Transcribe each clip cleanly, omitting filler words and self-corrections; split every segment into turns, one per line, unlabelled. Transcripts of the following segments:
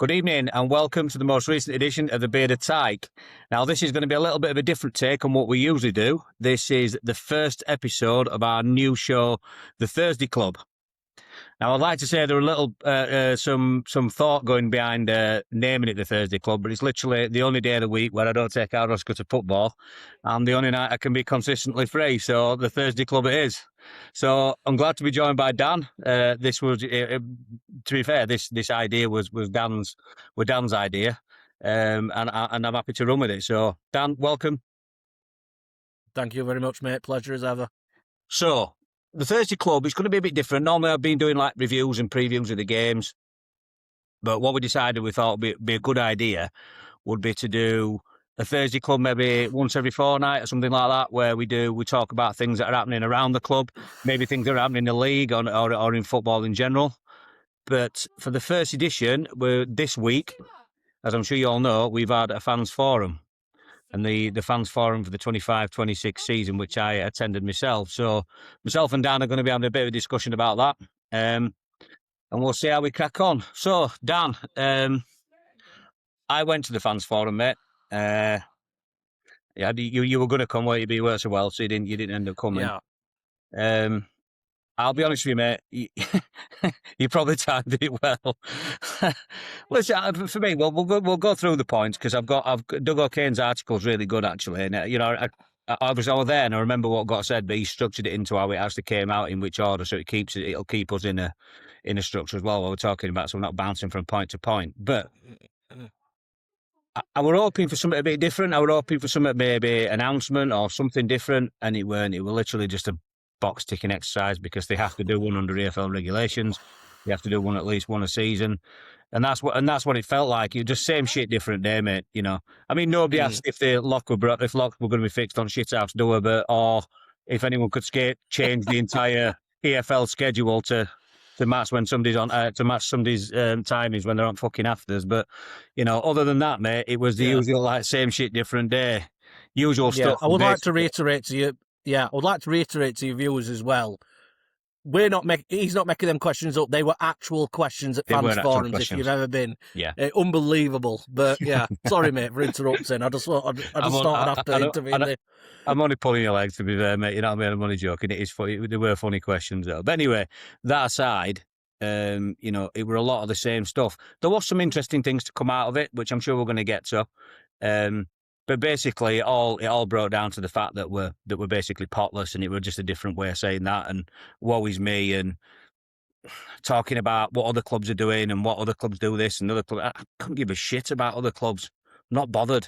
Good evening and welcome to the most recent edition of the Bearded Tyke. Now, this is going to be a little bit of a different take on what we usually do. This is the first episode of our new show, The Thursday Club. Now, I'd like to say there were some thought going behind naming it the Thursday Club, but it's literally the only day of the week where I don't take our Oscar to football, and the only night I can be consistently free. So the Thursday Club it is. So I'm glad to be joined by Dan. This was, to be fair, this idea was Dan's idea, and I'm happy to run with it. So Dan, welcome.
Thank you very much, mate. Pleasure as ever.
So the Thursday Club is going to be a bit different. Normally, I've been doing like reviews and previews of the games, but what we decided we thought would be a good idea would be to do a Thursday Club maybe once every fortnight or something like that, where we talk about things that are happening around the club, maybe things that are happening in the league or in football in general. But for the first edition, this week, as I'm sure you all know, we've had a fans forum. And the fans forum for the 25-26 season, which I attended myself. So myself and Dan are going to be having a bit of a discussion about that. And we'll see how we crack on. So, Dan, I went to the fans forum, mate. You were going to come, weren't you? But you weren't so well, so you didn't end up coming.
Yeah.
I'll be honest with you, mate. You probably timed it well. Listen, for me, we'll go through the points because I've Doug O'Kane's article is really good actually, and I was there and I remember what got said, but he structured it into how it actually came out in which order, so it'll keep us in a structure as well while we're talking about, so we're not bouncing from point to point. But I were hoping for something a bit different. I were hoping for something maybe announcement or something different, and it weren't. It was literally just a box ticking exercise because they have to do one under EFL regulations. They have to do at least one a season, and that's what it felt like. You just same shit, different day, mate. You know, I mean, nobody asked if Lock were going to be fixed on shithouse door, but or if anyone could change the entire EFL schedule to match when somebody's on to match somebody's timings when they're on fucking afters. But other than that, mate, it was the usual like same shit, different day, usual stuff.
I would like to reiterate to you. Yeah, I would like to reiterate to your viewers as well. He's not making them questions up. They were actual questions at fans forums. If you've ever been, unbelievable. But yeah, sorry, mate, for interrupting. I just thought I'd have to intervene.
I'm only pulling your legs, to be fair, mate. You know what I mean? I'm only joking. It is funny. There were funny questions though. But anyway, that aside, it were a lot of the same stuff. There was some interesting things to come out of it, which I'm sure we're going to get to. But basically, it all broke down to the fact that we're basically potless, and it was just a different way of saying that. And woe is me, and talking about what other clubs are doing and what other clubs do this and other clubs. I couldn't give a shit about other clubs. I'm not bothered.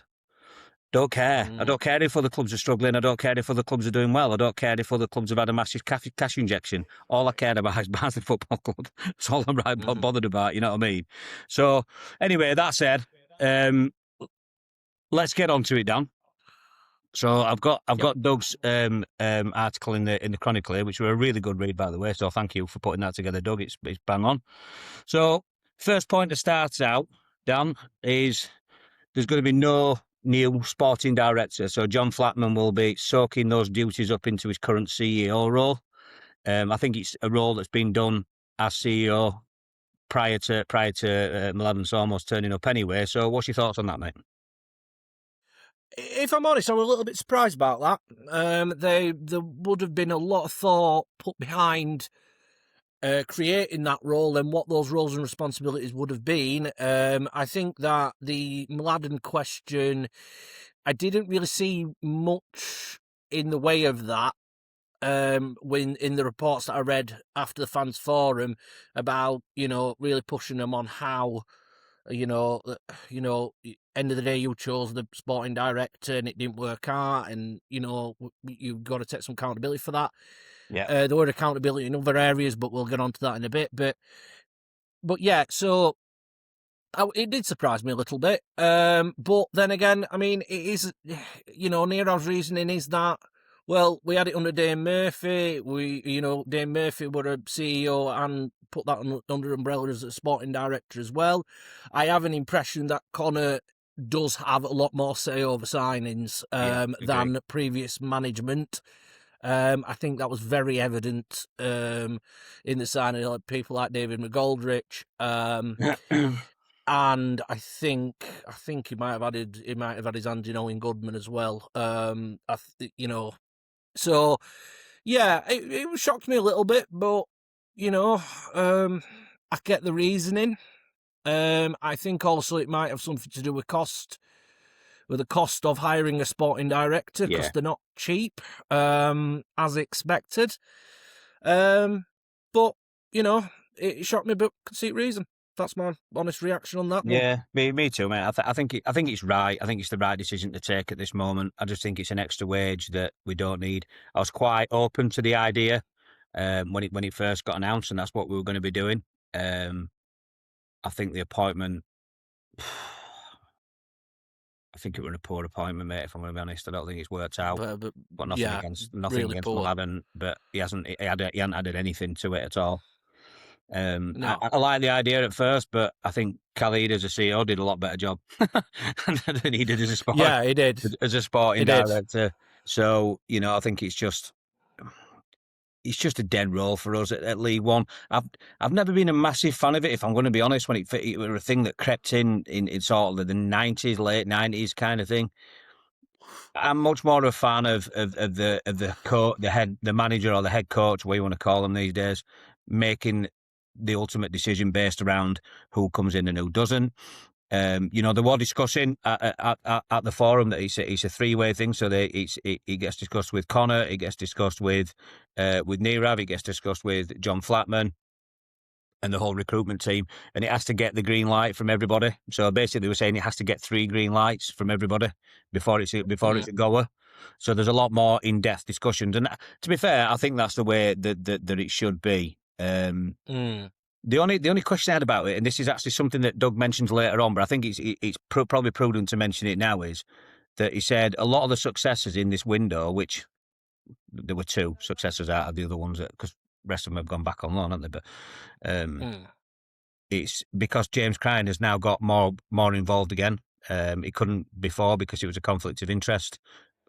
Don't care. I don't care if other clubs are struggling. I don't care if other clubs are doing well. I don't care if other clubs have had a massive cash injection. All I cared about is Barnsley Football Club. That's all I'm bothered about. You know what I mean? So anyway, that said. Let's get on to it, Dan. So I've got Doug's article in the Chronicle here, which were a really good read, by the way. So thank you for putting that together, Doug. It's bang on. So first point to start out, Dan, is there's going to be no new sporting director. So John Flatman will be soaking those duties up into his current CEO role. I think it's a role that's been done as CEO prior to Mladen almost turning up anyway. So what's your thoughts on that, mate?
If I'm honest, I'm a little bit surprised about that. There would have been a lot of thought put behind creating that role and what those roles and responsibilities would have been. I think that the Mladen question, I didn't really see much in the way of that. When in the reports that I read after the fans forum about really pushing them on how. End of the day, you chose the sporting director and it didn't work out, and you've got to take some accountability for that.
Yeah,
there were accountability in other areas, but we'll get on to that in a bit. But yeah, so it did surprise me a little bit. But then again, I mean, it is, Nero's reasoning is that, well, we had it under Dane Murphy. Dane Murphy were a CEO and put that under umbrella as a sporting director as well. I have an impression that Connor does have a lot more say over signings than previous management. I think that was very evident in the signing of people like David McGoldrick. and I think he might have had his hand in Owen Goodman as well. So yeah, it shocked me a little bit, but I get the reasoning. I think also it might have something to do with the cost of hiring a sporting director, because they're not cheap, as expected. But it shocked me, but could see reason. That's my honest reaction on that one.
Yeah, me too, mate. I think it's right. I think it's the right decision to take at this moment. I just think it's an extra wage that we don't need. I was quite open to the idea when it first got announced, and that's what we were going to be doing. I think the appointment. I think it was a poor appointment, mate. If I'm going to be honest, I don't think it's worked out. But nothing
yeah,
against
really poor.
Mladen, but he hadn't added anything to it at all.
No.
I like the idea at first, but I think Khalid as a CEO did a lot better job than he did as a sport.
Yeah, he did.
As a sporting director. So, I think it's just a dead roll for us at League One. I've never been a massive fan of it, if I'm going to be honest, when it was a thing that crept in sort of the 90s, late 90s kind of thing. I'm much more a fan of the coach, the manager or the head coach, what you want to call them these days, making the ultimate decision based around who comes in and who doesn't. They were discussing at the forum that it's a three-way thing. So it gets discussed with Connor, it gets discussed with Nirav, it gets discussed with John Flatman and the whole recruitment team, and it has to get the green light from everybody. So basically, we're saying it has to get 3 green lights from everybody before it's a goer. So there's a lot more in-depth discussions, and to be fair, I think that's the way that it should be. The only question I had about it, and this is actually something that Doug mentions later on, but I think it's probably prudent to mention it now, is that he said a lot of the successes in this window, which there were 2 successes out of the other ones, because the rest of them have gone back on loan, haven't they? But it's because James Crine has now got more involved again. He couldn't before because it was a conflict of interest.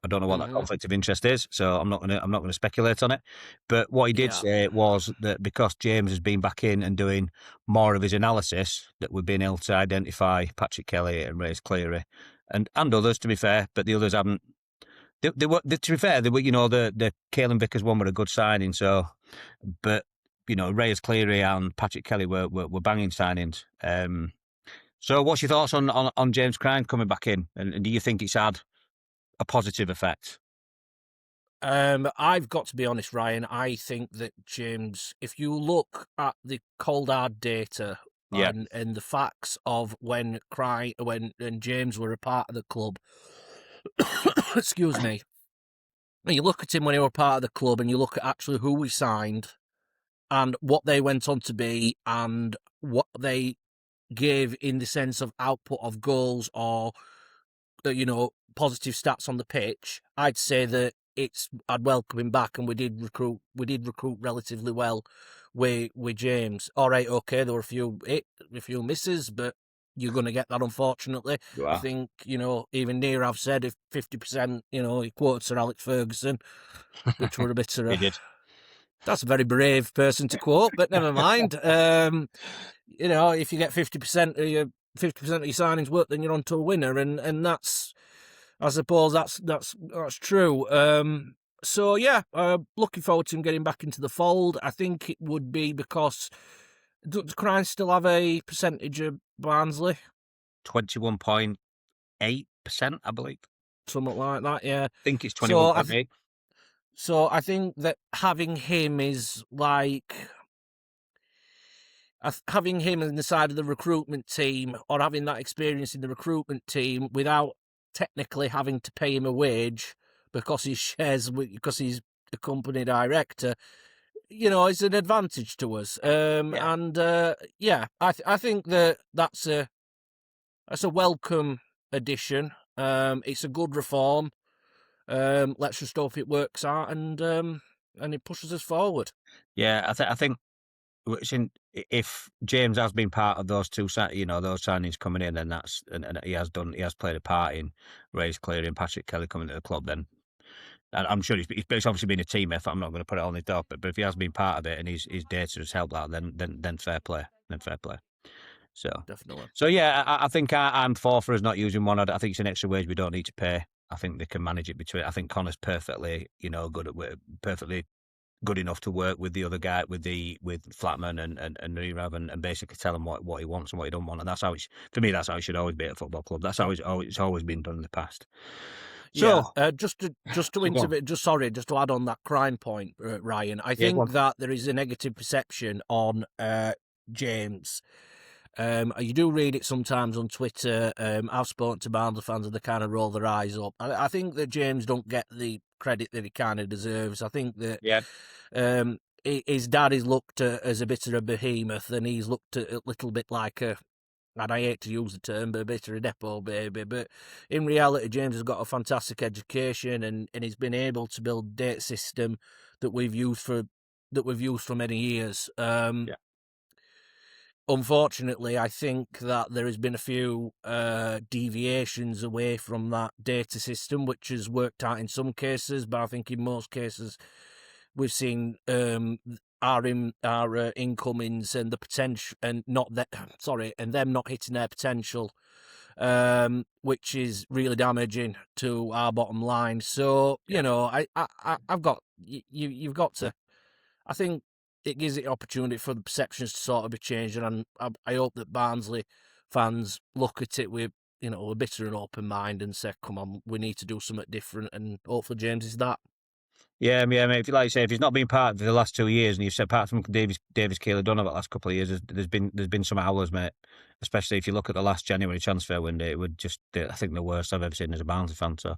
I don't know what that conflict of interest is, so I'm not going to speculate on it. But what he did say was that because James has been back in and doing more of his analysis, that we've been able to identify Patrick Kelly and Reyes Cleary and others, to be fair, but the others haven't. They were, to be fair, the Caelan Vickers one were a good signing. So, but Reyes Cleary and Patrick Kelly were banging signings. So, what's your thoughts on James Crine coming back in, and do you think it's had a positive effect?
I've got to be honest, Ryan. I think that James, if you look at the cold hard data and the facts of when James were a part of the club, excuse me, and you look at him when he were part of the club, and you look at actually who we signed and what they went on to be and what they gave in the sense of output of goals or positive stats on the pitch, I'd say that I'd welcome him back, and we did recruit relatively well with James. All right, okay, there were a few misses, but you're going to get that, unfortunately. I think, even Nirav said if 50%, he quotes Sir Alex Ferguson, which were a bit of a... That's a very brave person to quote, but never mind. If you get 50% of your signings work, then you're on to a winner, and that's, I suppose that's true. So yeah, looking forward to him getting back into the fold. I think it would be because does Crine still have a percentage of Barnsley?
21.8%, I believe.
Something like that, yeah.
I think it's 21.8.
So I think that having him is like having him in the side of the recruitment team, or having that experience in the recruitment team without technically having to pay him a wage because he's the company director, is an advantage to us. And I think that's a welcome addition. It's a good reform. Let's just hope it works out and it pushes us forward.
Yeah, I think if James has been part of those 2, those signings coming in, then and he has played a part in Reyes Cleary and Patrick Kelly coming to the club. Then, and I'm sure it's obviously been a team effort. I'm not going to put it on his dog, but if he has been part of it and his data has helped that, then fair play. So,
Definitely.
so yeah, I think I'm for us not using one. I think it's an extra wage we don't need to pay. I think they can manage it between. I think Connor's perfectly, good at perfectly good enough to work with the other guy, with Flatman and Nirav, and basically tell him what he wants and what he don't want. And that's how for me, that's how it should always be at a football club. That's how it's always been done in the past.
Yeah,
So
just to
go on.
just to add on that crime point, Ryan. I
Yeah, go on.
think that there is a negative perception on James. You do read it sometimes on Twitter. I've spoken to Barnsley fans and they kind of roll their eyes up. I think that James don't get the credit that he kind of deserves. I think that
Yeah.
his dad is looked at as a bit of a behemoth, and he's looked at a little bit like a, and I hate to use the term, but a bit of a depot baby. But in reality, James has got a fantastic education, and he's been able to build a data system that we've used for many years.
Yeah.
Unfortunately, I think that there has been a few deviations away from that data system, which has worked out in some cases, but I think in most cases we've seen our incomings and the potential, and not that and them not hitting their potential, which is really damaging to our bottom line. So I've got you've got to. I think it gives it the opportunity for the perceptions to sort of be changed, and I hope that Barnsley fans look at it with a bit of an open mind and say, "Come on, we need to do something different." And hopefully, James is that.
Yeah, mate. If you like you say, if he's not been part of the last 2 years, and you've said apart from Davis Keeler done over the last couple of years, there's been some howlers, mate. Especially if you look at the last January transfer window, it would just I think the worst I've ever seen as a Barnsley fan. So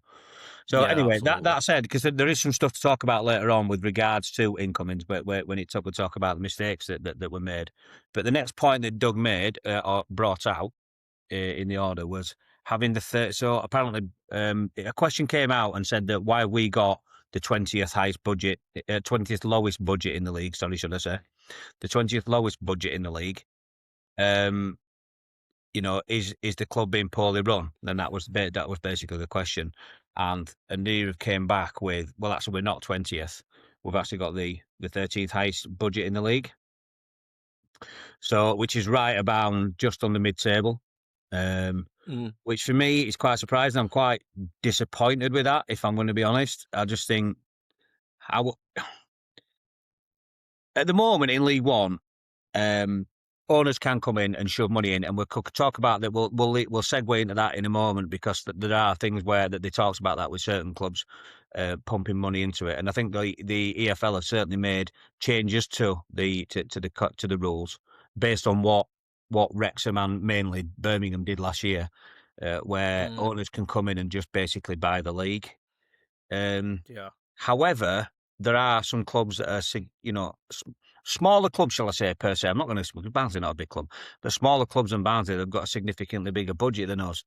Yeah,
anyway,
absolutely.
that said, because there is some stuff to talk about later on with regards to incomings, but when we'll talk about the mistakes that were made. But the next point that Doug made or brought out in the order was having the third. So apparently, a question came out and said that why we got the 20th highest budget, 20th lowest budget in the league. Sorry, should I say the 20th lowest budget in the league? Is the club being poorly run? Then that was basically the question. And Nirav came back with, well, actually, we're not 20th. We've actually got the 13th highest budget in the league. So, which is right about just on the mid-table. Which for me is quite surprising. I'm quite disappointed with that, if I'm going to be honest. I just think at the moment in League One, owners can come in and shove money in, and we'll talk about that. We'll segue into that in a moment, because there are things where that they talks about that with certain clubs pumping money into it, and I think the EFL have certainly made changes to the rules based on what Wrexham and mainly Birmingham did last year, where owners can come in and just basically buy the league.
Yeah.
However, there are some clubs that are, smaller clubs, shall I say, per se. I'm not going to, Barnsley not a big club, but smaller clubs than Barnsley, they've got a significantly bigger budget than us,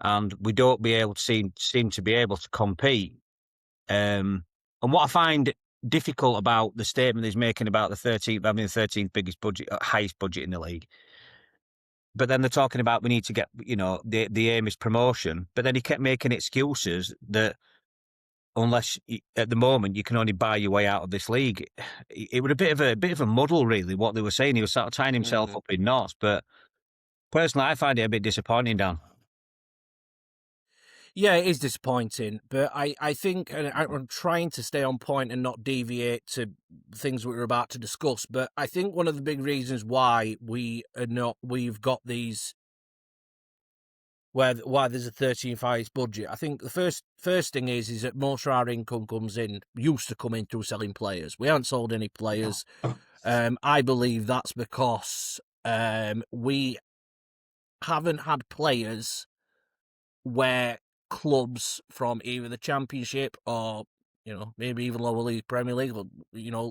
and we don't seem to be able to compete. And what I find difficult about the statement he's making about the 13th biggest budget, highest budget in the league. But then they're talking about we need to get, the aim is promotion. But then he kept making excuses that unless at the moment you can only buy your way out of this league. It was a bit of a muddle, really, what they were saying. He was sort of tying himself up in knots. But personally, I find it a bit disappointing, Dan.
Yeah, it is disappointing, but I think, and I'm trying to stay on point and not deviate to things we were about to discuss, but I think one of the big reasons why we've got these, why there's a 13th highest budget, I think the first thing is that most of our income used to come in through selling players. We haven't sold any players. I believe that's because we haven't had players where clubs from either the Championship or maybe even lower league Premier League, or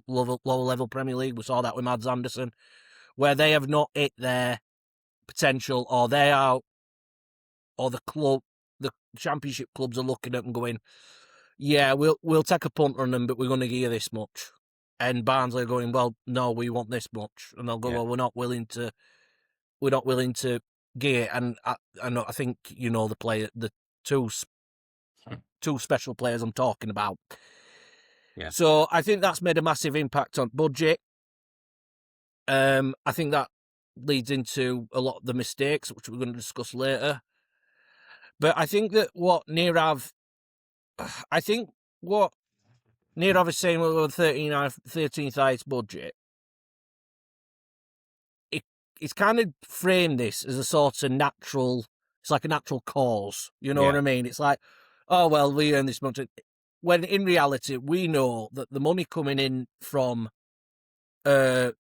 lower level Premier League. We saw that with Mads Anderson, where they have not hit their potential, or the Championship clubs are looking at them going, yeah, we'll take a punt on them, but we're going to give you this much. And Barnsley are going, well, no, we want this much, and they'll go, well, we're not willing to give it. And I think the two special players I'm talking about.
Yeah.
So I think that's made a massive impact on budget. I think that leads into a lot of the mistakes, which we're going to discuss later. But I think that what Nirav is saying with the 13th highest budget, it's kind of framed this as a sort of natural, it's like a natural cause, you know what I mean? It's like, oh, well, we earn this much. When in reality, we know that the money coming in from, to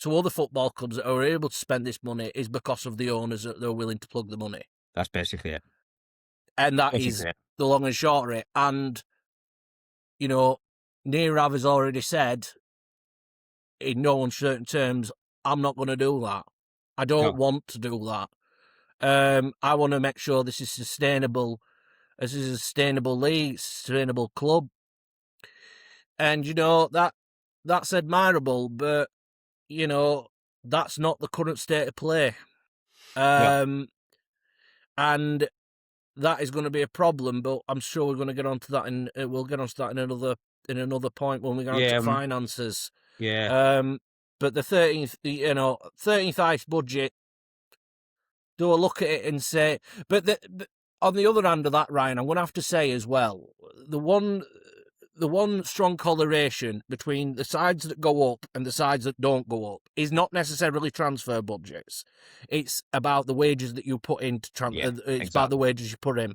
other football clubs that are able to spend this money is because of the owners that they're willing to plug the money.
That's basically it.
And that is the long and short of it. And, you know, Nirav has already said, in no uncertain terms, I'm not going to do that. I don't want to do that. I want to make sure this is sustainable. This is a sustainable league, sustainable club. And, you know, that's admirable, but, you know, that's not the current state of play. And that is going to be a problem, but I'm sure we're going to get onto that, and we'll get onto that in another point when we get onto finances. But the 13th highest budget, do a look at it and say, but on the other hand of that, Ryan, I'm going to have to say as well, the one strong correlation between the sides that go up and the sides that don't go up is not necessarily transfer budgets. It's about the wages that you put in to it's about the wages you put in.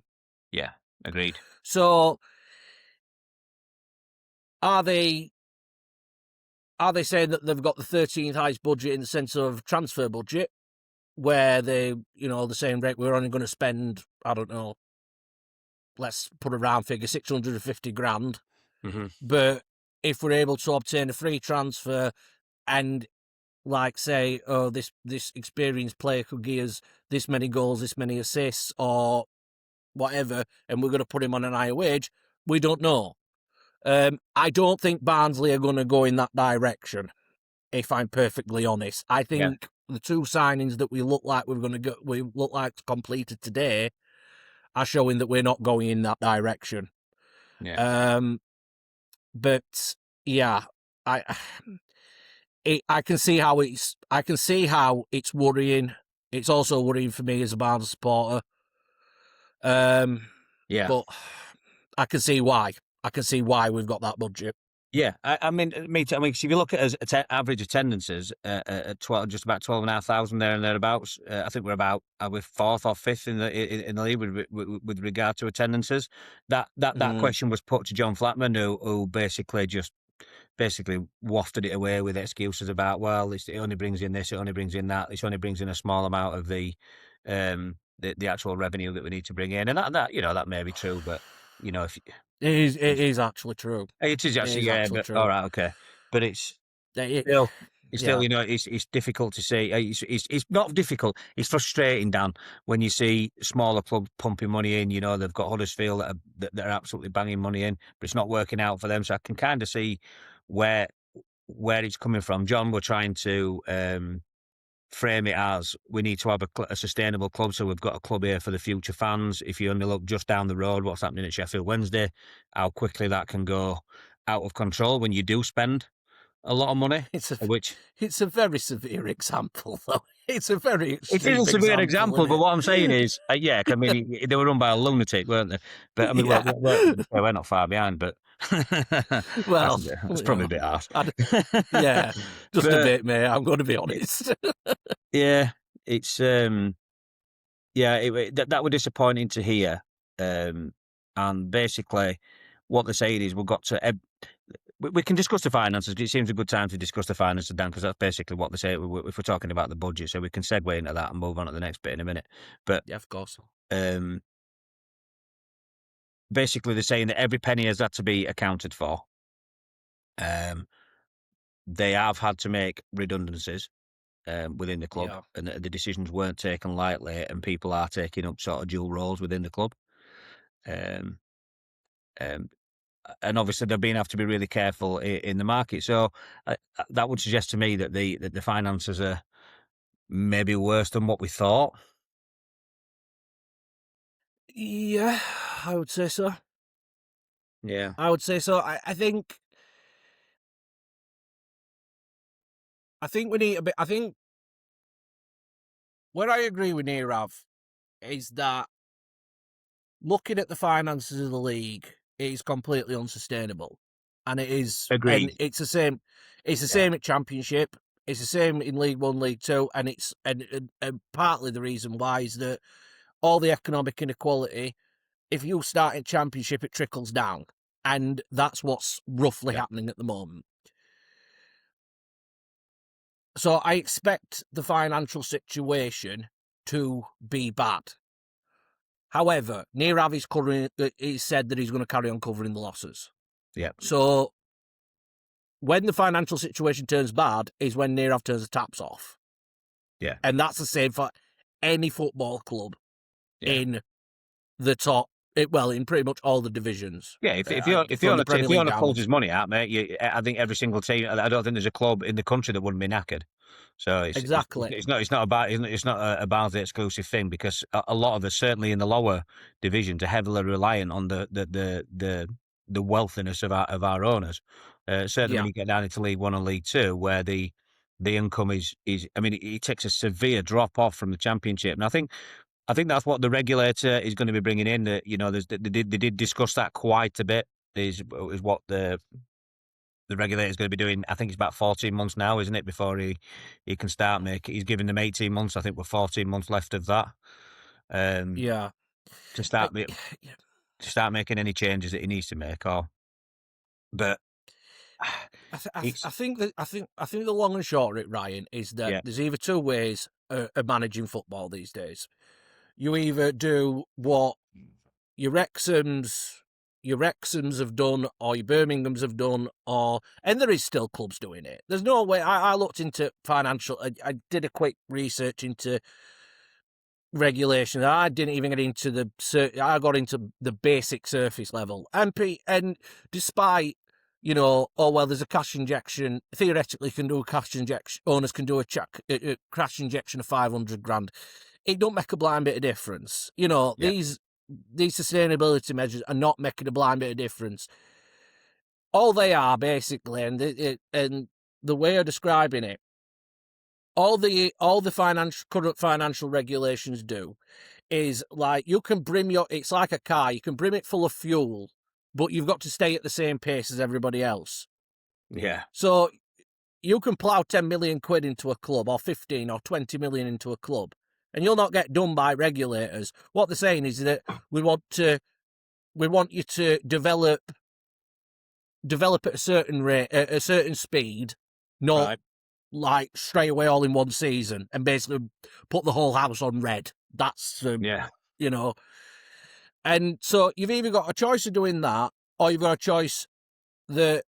Yeah, agreed.
So are they saying that they've got the 13th highest budget in the sense of transfer budget, where they're saying, right, we're only going to spend, I don't know, let's put a round figure, 650 grand.
Mm-hmm.
But if we're able to obtain a free transfer and, like, say, oh, this experienced player could give us this many goals, this many assists, or whatever, and we're going to put him on an higher wage, we don't know. I don't think Barnsley are going to go in that direction, if I'm perfectly honest. I think the two signings that we look like completed today are showing that we're not going in that direction.
Yeah.
But yeah, I can see how it's worrying. It's also worrying for me as a Barnsley supporter. But I can see why. I can see why we've got that budget.
Yeah, I mean, if you look at average attendances at just about 12,500 there and thereabouts, I think we're fourth or fifth in the league with regard to attendances. That question was put to John Flatman, who basically wafted it away with excuses about, well, it only brings in this, it only brings in that, it only brings in a small amount of the actual revenue that we need to bring in, and that may be true, but if
it is actually true.
It is actually, true. All right, okay, but it's still, it's difficult to see. It's not difficult. It's frustrating, Dan, when you see smaller clubs pumping money in. They've got Huddersfield that are absolutely banging money in, but it's not working out for them. So I can kind of see where it's coming from. John, we're trying to frame it as we need to have a sustainable club, so we've got a club here for the future fans. If you only look just down the road, what's happening at Sheffield Wednesday, how quickly that can go out of control when you do spend a lot of money.
It's a very severe example, though. It's a very extreme
a severe example, but what I'm saying is, I mean, they were run by a lunatic, weren't they? But I mean, we're not far behind, but
well,
that's probably a bit harsh.
Just a bit, mate. I'm going to be honest.
It's that were disappointing to hear, and basically, what they're saying is we've got to. We can discuss the finances. It seems a good time to discuss the finances, Dan, because that's basically what they say if we're talking about the budget. So we can segue into that and move on to the next bit in a minute. But
yeah, of course.
Basically, they're saying that every penny has had to be accounted for. They have had to make redundancies within the club, and the decisions weren't taken lightly, and people are taking up sort of dual roles within the club. And obviously they're being have to be really careful in the market. So that would suggest to me that the finances are maybe worse than what we thought.
Yeah, I would say so.
Yeah,
I would say so. I think I think we need a bit. I think where I agree with Nirav is that looking at the finances of the league is completely unsustainable, and it is.
Agreed.
And it's the same. It's the
Yeah.
same at Championship. It's the same in League One, League Two, and it's and partly the reason why is that all the economic inequality. If you start in Championship, it trickles down, and that's what's roughly happening at the moment. So I expect the financial situation to be bad. However, Nirav is said that he's going to carry on covering the losses.
Yeah.
So when the financial situation turns bad is when Nirav turns the taps off.
Yeah.
And that's the same for any football club in the top, in pretty much all the divisions.
Yeah, if you want to pull his money out, mate, I think every single team. I don't think there's a club in the country that wouldn't be knackered. So
exactly,
it's not about the exclusive thing, because a lot of us, certainly in the lower divisions, are heavily reliant on the wealthiness of our owners. Certainly when you get down into League One and League Two, where the income is I mean, it takes a severe drop off from the Championship, and I think that's what the regulator is going to be bringing in. That, you know, they did discuss that quite a bit. Is what the regulator is going to be doing. I think it's about 14 months now, isn't it, before he can start making. He's giving them 18 months. I think we're 14 months left of that. To start making any changes that he needs to make. But
I think the long and short of it, Ryan, is that there's either two ways of managing football these days. You either do what your Wrexhams have done, or your Birminghams have done, and there is still clubs doing it. There's no way. I looked into financial. I did a quick research into regulation. I didn't even get into I got into the basic surface level. And despite, there's a cash injection. Theoretically, you can do a cash injection. Owners can do a cash injection of 500 grand. It don't make a blind bit of difference. These sustainability measures are not making a blind bit of difference. All they are, basically, and the way of describing it, all the current financial regulations do is, like, you can it's like a car. You can brim it full of fuel, but you've got to stay at the same pace as everybody else.
Yeah.
So you can plough 10 million quid into a club, or 15 or 20 million into a club, and you'll not get done by regulators. What they're saying is that we want you to develop at a certain rate, at a certain speed, not like straight away all in one season, and basically put the whole house on red. That's and so you've either got a choice of doing that, or you've got a choice that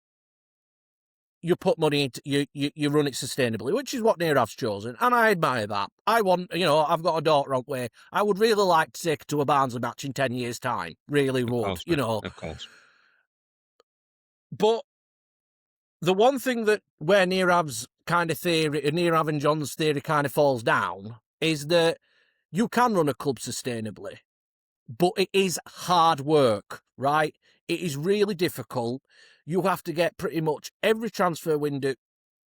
you put money into, you run it sustainably, which is what Nirav's chosen, and I admire that. I've got a daughter out there. I would really like to take her to a Barnsley match in 10 years' time. Really would,
Of course.
But the one thing where Nirav's kind of theory, Nirav and John's theory kind of falls down, is that you can run a club sustainably, but it is hard work, right? It is really difficult. You have to get pretty much every transfer window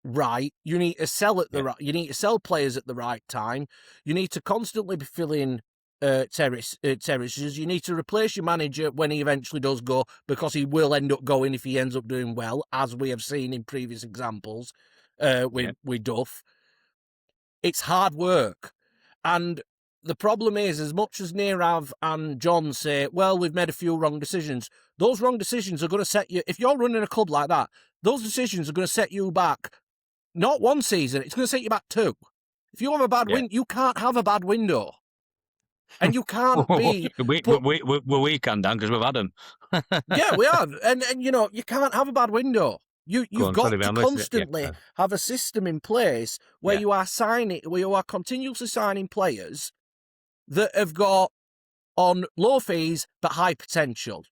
right. You need to sell you need to sell players at the right time. You need to constantly be filling terraces. You need to replace your manager when he eventually does go, because he will end up going if he ends up doing well, as we have seen in previous examples with Duff. It's hard work. And the problem is, as much as Nirav and John say, well, we've made a few wrong decisions, those wrong decisions are going to set you, if you're running a club like that, those decisions are going to set you back not one season, it's going to set you back two. If you have a bad window, you can't have a bad window. And you can't be...
we can, Dan, because we've had them.
Yeah, we have. And you can't have a bad window. You've got to constantly have a system in place where you are continuously signing players that have got on low fees but high potential.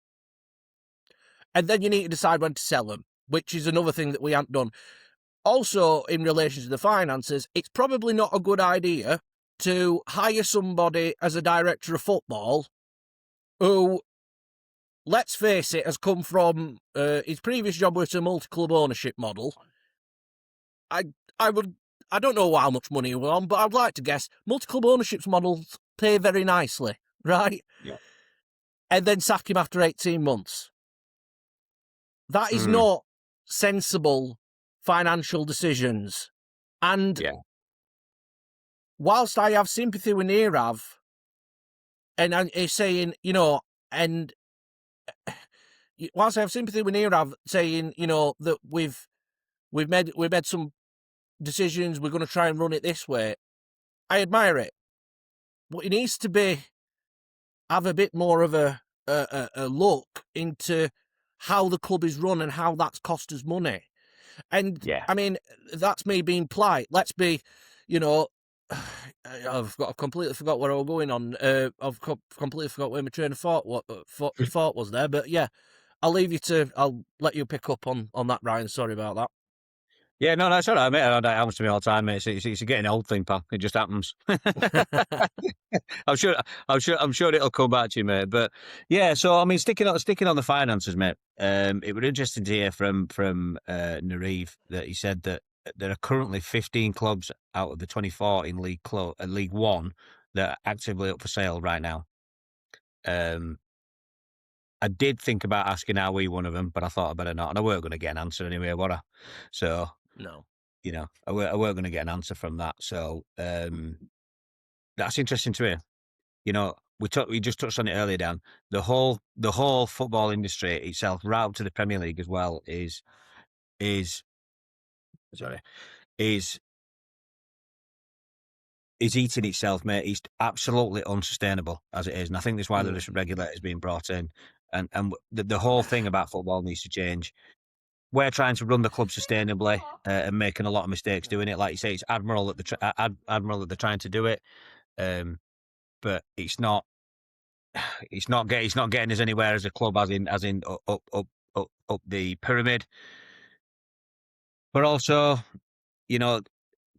And then you need to decide when to sell them, which is another thing that we haven't done. Also, in relation to the finances, it's probably not a good idea to hire somebody as a director of football who, let's face it, has come from his previous job, was a multi-club ownership model. I would I don't know how much money we're on, but I'd like to guess multi-club ownership models pay very nicely, right?
Yeah.
And then sack him after 18 months. That is not sensible financial decisions. And
Yeah.
whilst I have sympathy with Nirav, and he's saying, you know, and whilst I have sympathy with Nirav saying, you know, that we've made some decisions, we're going to try and run it this way, I admire it. But it needs to have a bit more of a look into how the club is run and how that's cost us money. And
Yeah.
I mean, that's me being polite. Let's be, you know, I've completely forgot where I was going on. I've completely forgot where my train of thought was there. But yeah, I'll let you pick up on that, Ryan. Sorry about that.
Yeah, no, that's all right, mate. That happens to me all the time, mate. It's a getting old thing, pal. It just happens. I'm sure it'll come back to you, mate. But yeah, so I mean, sticking on the finances, mate. It was interesting to hear from Nareev that he said that there are currently 15 clubs out of the 24 in League One that are actively up for sale right now. I did think about asking are we one of them, but I thought I better not, and I weren't going to get an answer anyway, were I? So
No.
you know, I weren't going to get an answer from that. So that's interesting to hear. You know, we just touched on it earlier, Dan. The whole football industry itself, right up to the Premier League as well, is eating itself, mate. It's absolutely unsustainable as it is, and I think that's why there's regulators being brought in, and the whole thing about football needs to change. We're trying to run the club sustainably and making a lot of mistakes doing it. Like you say, it's admirable that they're trying to do it, but it's not getting us anywhere as a club, as in up the pyramid. But also, you know,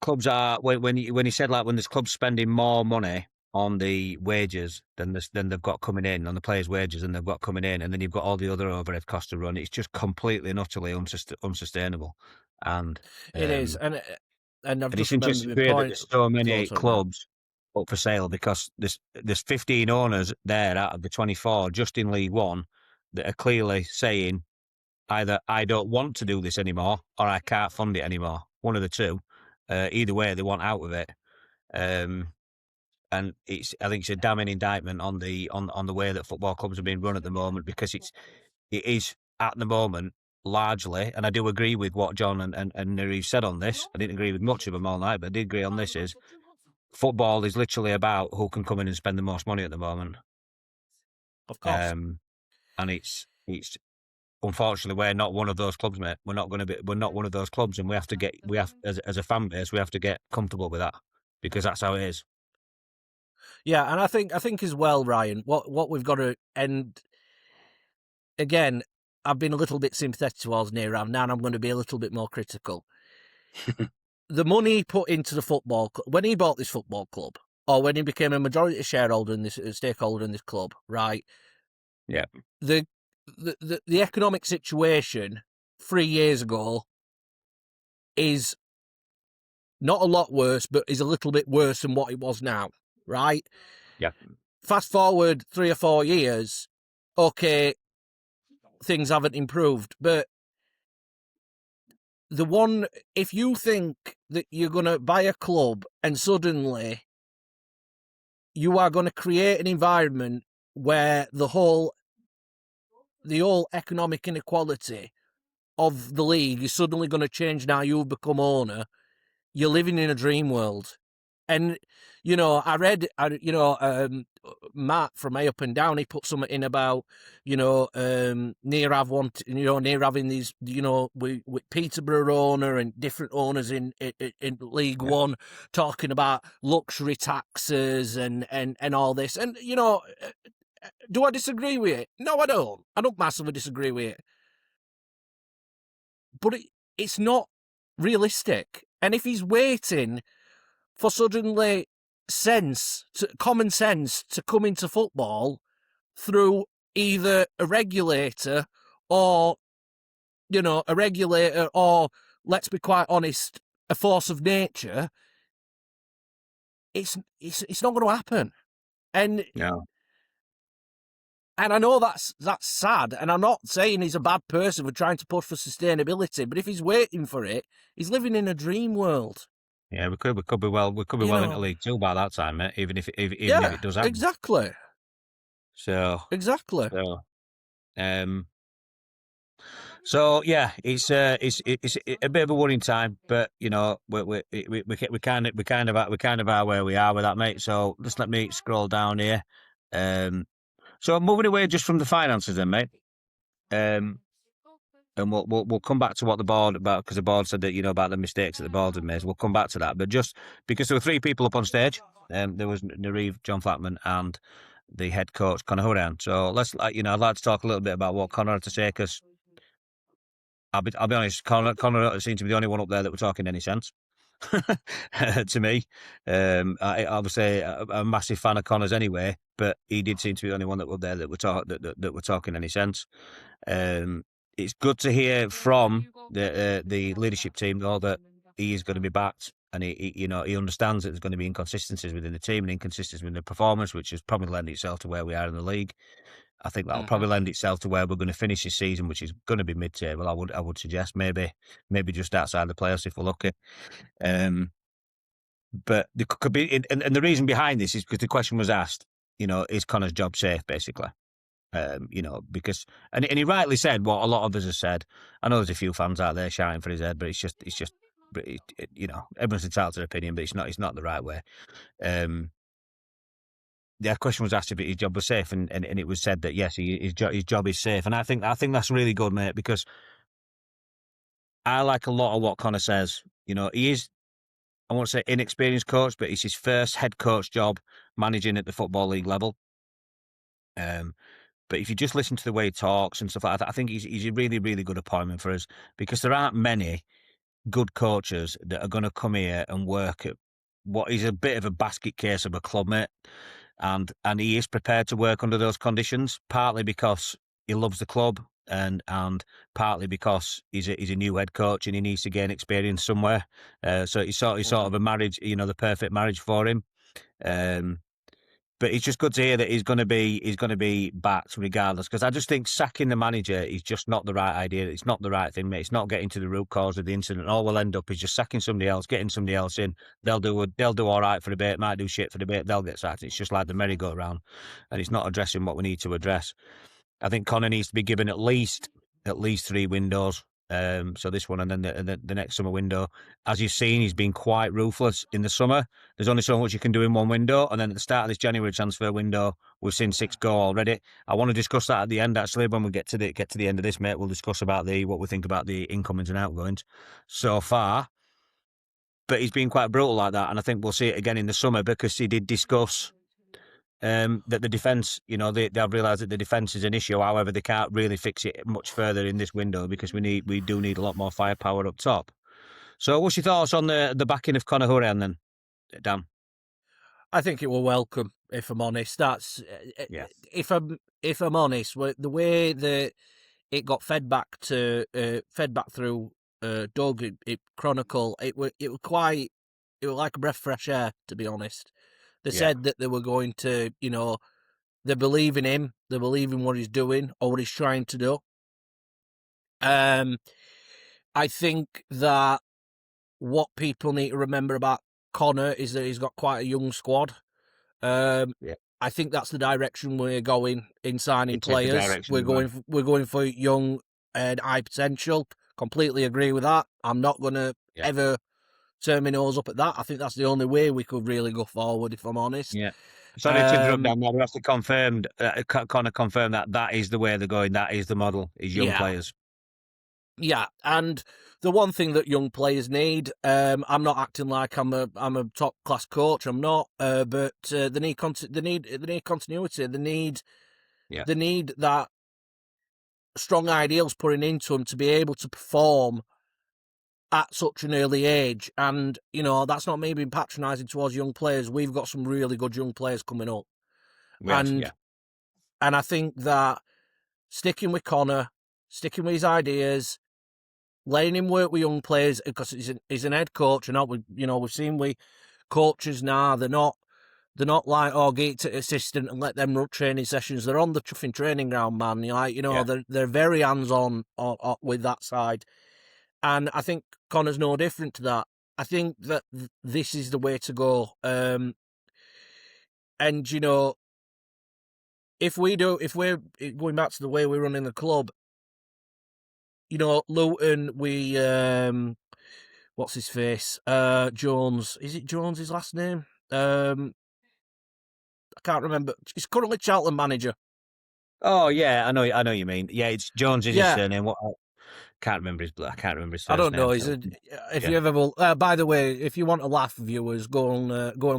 clubs are when he said like when there's clubs spending more money on the wages than they've got coming in, on the players' wages than they've got coming in, and then you've got all the other overhead costs to run. It's just completely and utterly unsustainable. And
It is, and I've
and
just
it's
remembered
interesting
my
to hear that
point.
there's so many
Sorry,
clubs up for sale because there's 15 owners there out of the 24 just in League One that are clearly saying either I don't want to do this anymore or I can't fund it anymore. One of the two. Either way, they want out of it. And I think it's a damning indictment on the way that football clubs are being run at the moment, because it is at the moment largely, and I do agree with what John and Nareev said on this. I didn't agree with much of them all night, but I did agree on this: is football is literally about who can come in and spend the most money at the moment.
Of course.
And it's unfortunately we're not one of those clubs, mate. We're not one of those clubs, and we have as a fan base, we have to get comfortable with that, because that's how it is.
Yeah, and I think as well, Ryan, what we've got to, and again, I've been a little bit sympathetic towards Nirav. Now I'm going to be a little bit more critical. The money he put into the football when he bought this football club, or when he became a majority shareholder in this stakeholder in this club, right?
Yeah.
The economic situation 3 years ago is not a lot worse, but is a little bit worse than what it was now, right?
Yeah.
Fast forward 3 or 4 years, okay, things haven't improved, but if you think that you're going to buy a club and suddenly you are going to create an environment where the whole economic inequality of the league is suddenly going to change now you've become owner, you're living in a dream world. And, you know, I read, Matt from A Up and Down, he put something in about, Nirav having these, with Peterborough owner and different owners in League One talking about luxury taxes and all this. And, do I disagree with it? No, I don't. I don't massively disagree with it. But it's not realistic. And if he's waiting for suddenly common sense to come into football through either a regulator or, let's be quite honest, a force of nature, it's not going to happen. And
No.
I know that's sad, and I'm not saying he's a bad person for trying to push for sustainability, but if he's waiting for it, he's living in a dream world.
Yeah, we could be well into League Two by that time, mate. Even if it does happen.
Exactly.
So
Exactly.
um. So yeah, it's a bit of a worrying time, but you know we kind of are where we are with that, mate. So just let me scroll down here. So moving away just from the finances, then, mate. And we'll come back to what the board about, because the board said that, you know, about the mistakes that the board had made. We'll come back to that, but just because there were three people up on stage, there was Nareev, John Flatman, and the head coach Conor Horan. So let's, I'd like to talk a little bit about what Conor had to say, because I'll be honest, Conor seemed to be the only one up there that were talking any sense. To me, I obviously I'm a massive fan of Conor's anyway, but he did seem to be the only one that were there that were talking any sense. It's good to hear from the leadership team though that he is going to be backed, and he understands that there's going to be inconsistencies within the team and inconsistencies within the performance, which has probably lent itself to where we are in the league. I think that'll probably lend itself to where we're going to finish this season, which is going to be mid-table. I would suggest maybe just outside the playoffs if we're lucky. But there could be, and the reason behind this is because the question was asked, is Conor's job safe, basically? Because, and he rightly said what a lot of us have said. I know there's a few fans out there shouting for his head, but it's just, everyone's entitled to their opinion, but it's not the right way. The question was asked if his job was safe, and it was said that yes, his job is safe, and I think that's really good, mate, because I like a lot of what Conor says. He is, I won't say inexperienced coach, but it's his first head coach job managing at the Football League level. But if you just listen to the way he talks and stuff like that, I think he's a really, really good appointment for us, because there aren't many good coaches that are going to come here and work at what is a bit of a basket case of a club, mate. And he is prepared to work under those conditions, partly because he loves the club, and partly because he's a new head coach and he needs to gain experience somewhere. So it's sort of a marriage, the perfect marriage for him. But it's just good to hear that he's going to be backed regardless, because I just think sacking the manager is just not the right idea. It's not the right thing, mate. It's not getting to the root cause of the incident. All we'll end up is just sacking somebody else, getting somebody else in. They'll do all right for a bit, might do shit for a bit. They'll get sacked. It's just like the merry-go-round, and it's not addressing what we need to address. I think Conor needs to be given at least 3 windows. So this one and then the next summer window. As you've seen, he's been quite ruthless in the summer. There's only so much you can do in one window, and then at the start of this January transfer window, we've seen 6 go already. I want to discuss that at the end, actually, when we get to the end of this, mate. We'll discuss about what we think about the incomings and outgoings so far. But he's been quite brutal like that, and I think we'll see it again in the summer, because he did discuss that the defence, they've realised that the defence is an issue. However, they can't really fix it much further in this window, because we do need a lot more firepower up top. So, what's your thoughts on the backing of Conor Horan then, Dan?
I think it will welcome, if I'm honest. That's if I'm honest, the way that it got fed back through Doug, Chronicle, it was like a breath of fresh air, to be honest. They said that they were going to, they believe in him, they believe in what he's doing or what he's trying to do. I think that what people need to remember about Conor is that he's got quite a young squad. I think that's the direction we're going in signing players. We're going for young and high potential. Completely agree with that. I'm not going to ever turn my nose up at that. I think that's the only way we could really go forward, if I'm honest.
Yeah. Sorry to interrupt, Dan. We have to confirm. Conor confirmed that is the way they're going. That is the model. Is young players.
Yeah, and the one thing that young players need, I'm not acting like I'm a top class coach. I'm not, but they need continuity. They need that strong ideals putting into them to be able to perform at such an early age. And that's not me being patronising towards young players. We've got some really good young players coming up, and I think that sticking with Conor, sticking with his ideas, letting him work with young players because he's an head coach, and we've seen with coaches now they're not like get it to assistant and let them run training sessions. They're on the chuffing training ground, man. They're very hands on with that side, and I think Connor's no different to that. I think that this is the way to go. And if we're going back to the way we're running the club, Luton, we what's his face? Jones. Is it Jones? His last name? I can't remember. He's currently Charlton manager.
Oh yeah, I know what you mean. Yeah, it's Jones is his
Yeah.
surname. I can't remember his first
I don't know.
name.
If you ever, by the way, if you want to laugh, viewers, go and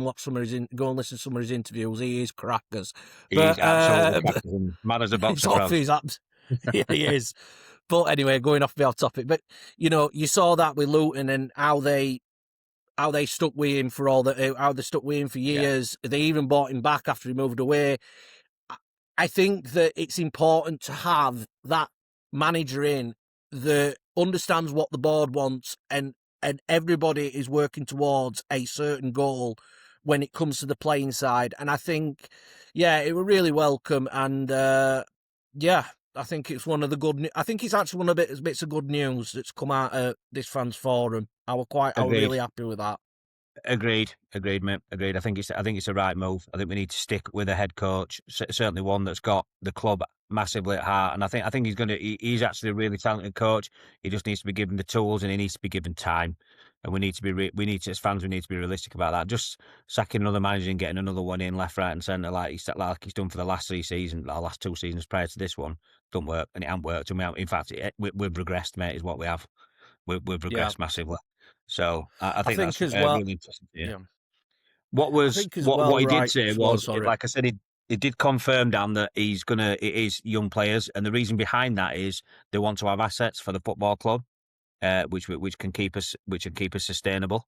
watch go and listen to some of his interviews. He is crackers.
He's absolutely crackers and mad as a box of frogs.
Yeah, he is. But anyway, going off the off topic. But you saw that with Luton and how they stuck with him how they stuck with him for years. Yeah. They even bought him back after he moved away. I think that it's important to have that manager in that understands what the board wants and everybody is working towards a certain goal when it comes to the playing side. And I think, it was really welcome. And I think it's one of the I think it's actually one of the bits of good news that's come out of this fans forum. I was really happy with that.
Agreed, mate. Agreed. I think it's the right move. I think we need to stick with a head coach, certainly one that's got the club massively at heart. And I think he's actually a really talented coach. He just needs to be given the tools and he needs to be given time. And we need to as fans, we need to be realistic about that. Just sacking another manager and getting another one in left, right, and centre like he's done for the last 3 seasons, our last 2 seasons prior to this one, don't work, and it hasn't worked. And in fact, we've regressed, mate. Is what we have. We've regressed massively. So I think that's
as well.
Really interesting. Yeah. What he did say was, like I said, he did confirm, Dan, that it is young players, and the reason behind that is they want to have assets for the football club, which can keep us sustainable.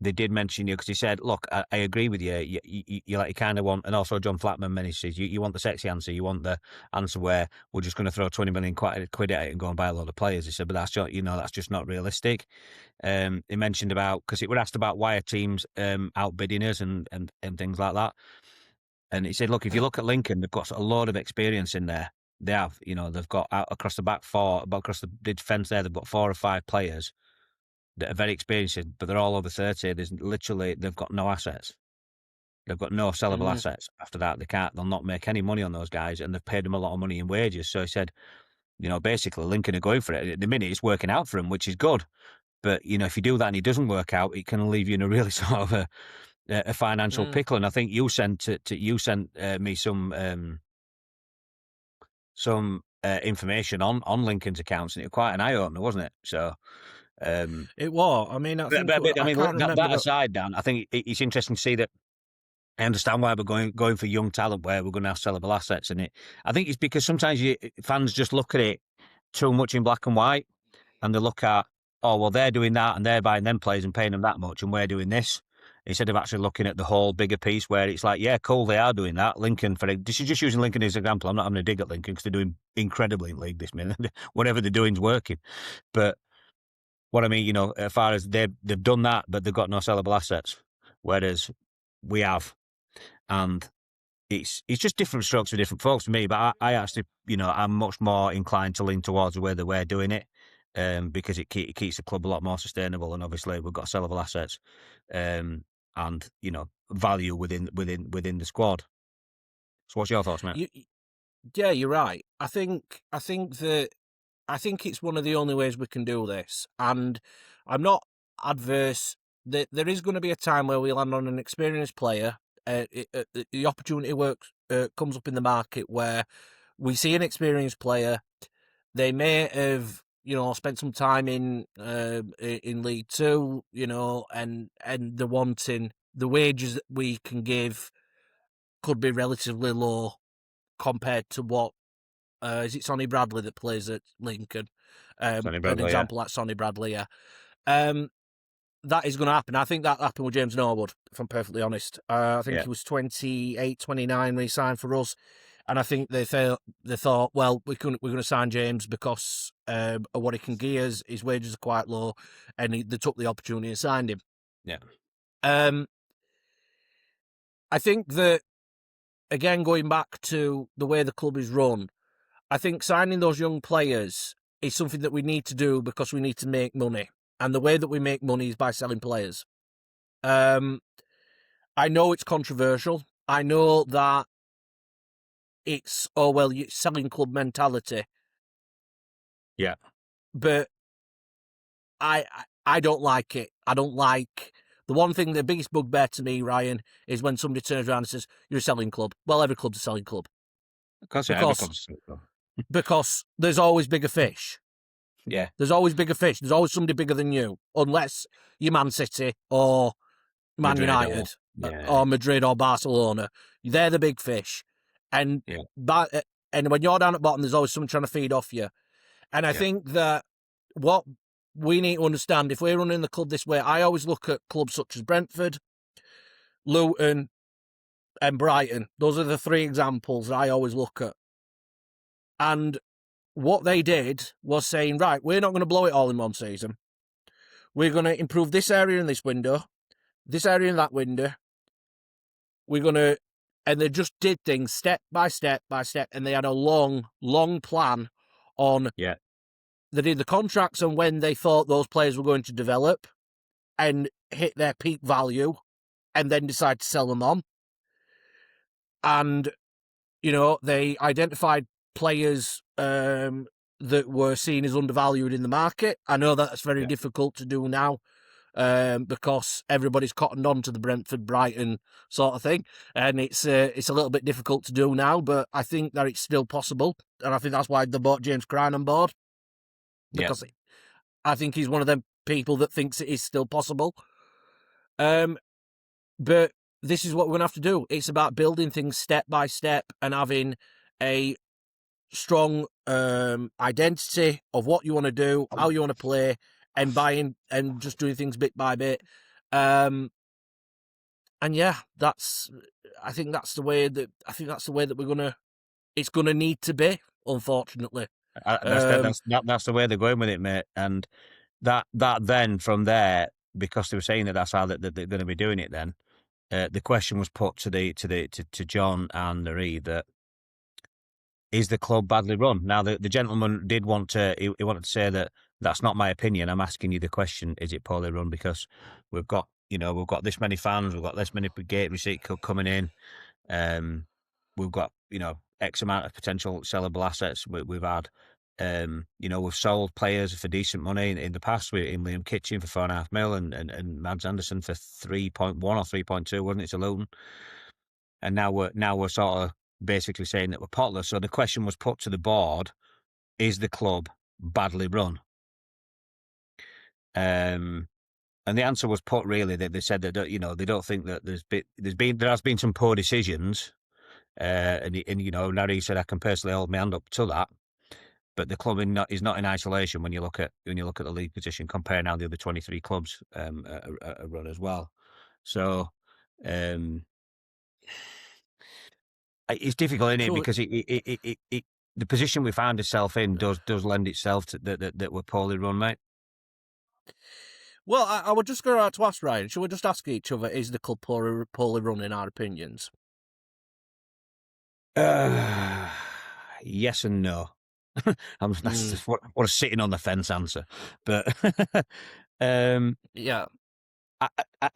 They did mention you because he said, "Look, I agree with you. You kind of want," and also John Flatman says, "You want the sexy answer. You want the answer where we're just going to throw 20 million quid at it and go and buy a load of players." He said, "But that's just not realistic." He mentioned about because it were asked about why are teams outbidding us and things like that, and he said, "Look, if you look at Lincoln, they've got a load of experience in there. They have, they've got out across the back four, across the defence there, they've got 4 or 5 players." That are very experienced, but they're all over 30. They've got no assets. They've got no sellable assets. After that, they'll not make any money on those guys, and they've paid them a lot of money in wages. So he said, basically Lincoln are going for it. At the minute, it's working out for him, which is good. But, if you do that and it doesn't work out, it can leave you in a really sort of a financial pickle. And I think you sent me some information on Lincoln's accounts, and it was quite an eye opener, wasn't it? So.
It was. I mean,
that aside, Dan, I think it's interesting to see that. I understand why we're going for young talent where we're going to have sellable assets in it. I think it's because sometimes fans just look at it too much in black and white, and they look at, oh well, they're doing that and they're buying them players and paying them that much, and we're doing this. Instead of actually looking at the whole bigger piece where it's like, yeah, cool, they are doing that. Lincoln, this is just using Lincoln as an example. I'm not having a dig at Lincoln because they're doing incredibly in league this minute. Whatever they're doing is working, but. What I mean, as far as they've done that, but they've got no sellable assets, whereas we have, and it's just different strokes for different folks for me. But I actually, I'm much more inclined to lean towards the way that we're doing it, because it keeps the club a lot more sustainable, and obviously we've got sellable assets, and value within the squad. So, what's your thoughts, mate?
Yeah, you're right. I think it's one of the only ways we can do this, and I'm not adverse. There is going to be a time where we land on an experienced player. The opportunity comes up in the market where we see an experienced player. They may have, spent some time in League Two, and they're wanting the wages that we can give could be relatively low compared to what. Is it Sonny Bradley that plays at Lincoln?
Sonny Bradley,
an example like Sonny Bradley, yeah. That is going to happen. I think that happened with James Norwood, if I'm perfectly honest. I think he was 28, 29 when he signed for us. And I think they thought, well, we're going to sign James because of what he can give us. His wages are quite low, and they took the opportunity and signed him.
Yeah.
I think that, again, going back to the way the club is run, I think signing those young players is something that we need to do because we need to make money. And the way that we make money is by selling players. I know it's controversial. I know that it's, oh, well, you're selling club mentality.
Yeah.
But I don't like it. I don't like... The one thing, the biggest bugbear to me, Ryan, is when somebody turns around and says, you're a selling club. Well, every club's a selling club.
Because
There's always bigger fish.
Yeah.
There's always bigger fish. There's always somebody bigger than you, unless you're Man City or Man
Madrid
United or Madrid or Barcelona. They're the big fish. And and when you're down at bottom, there's always someone trying to feed off you. And I think that what we need to understand, if we're running the club this way, I always look at clubs such as Brentford, Luton, and Brighton. Those are the three examples that I always look at. And what they did was saying, right, we're not going to blow it all in one season. We're going to improve this area in this window, this area in that window. We're going to... And they just did things step by step by step. And they had a long, long plan on...
Yeah.
They did the contracts and when they thought those players were going to develop and hit their peak value and then decide to sell them on. And, you know, they identified players that were seen as undervalued in the market. I know that's very difficult to do now because everybody's cottoned on to the Brentford, Brighton sort of thing. And it's a little bit difficult to do now, but I think that it's still possible. And I think that's why they bought James Crine on board. Because I think he's one of them people that thinks it is still possible. But this is what we're going to have to do. It's about building things step by step and having a strong identity of what you want to do, how you want to play, and buying and just doing things bit by bit. And yeah, I think that's the way that we're gonna. It's gonna need to be, unfortunately.
That's the way they're going with it, mate. And that then from there, because they were saying that's how they're going to be doing it. Then the question was put to John and Nari that is the club badly run? Now the gentleman did want to. He wanted to say that that's not my opinion. I'm asking you the question: is it poorly run? Because we've got this many fans, we've got this many gate receipt coming in, we've got X amount of potential sellable assets we've had. We've sold players for decent money in the past. In Liam Kitchen for $4.5 million and Mads Anderson for 3.1 or 3.2, wasn't it, to Luton? And now we're sort of basically saying that we're potless. So the question was put to the board: is the club badly run? And the answer was put really that they said that they don't think that there has been some poor decisions. And Nari said I can personally hold my hand up to that, but the club is not in isolation when you look at the league position, comparing how the other 23 clubs are run as well. So it's difficult, isn't it? Because the position we found ourselves in does lend itself to that we're poorly run, mate.
Well, I would just go out to ask Ryan. Should we just ask each other, is the club poorly run in our opinions?
Yes and no. That's just what a sitting on the fence answer. But
yeah,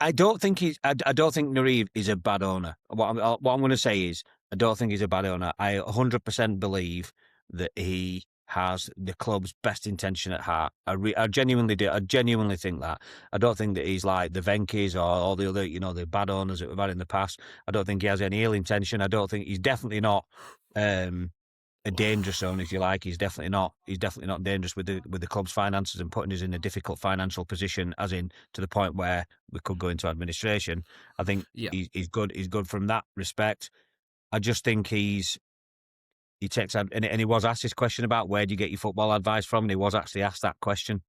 I don't think I don't think Nariv is a bad owner. What I'm going to say is I don't think he's a bad owner. I 100% believe that he has the club's best intention at heart. I genuinely do. I genuinely think that. I don't think that he's like the Venkis or all the other, the bad owners that we've had in the past. I don't think he has any ill intention. I don't think he's definitely not a dangerous owner, if you like. He's definitely not dangerous with the club's finances and putting us in a difficult financial position, as in to the point where we could go into administration. I think he's good. He's good from that respect. I just think he takes, and he was asked this question about where do you get your football advice from, and he was actually asked that question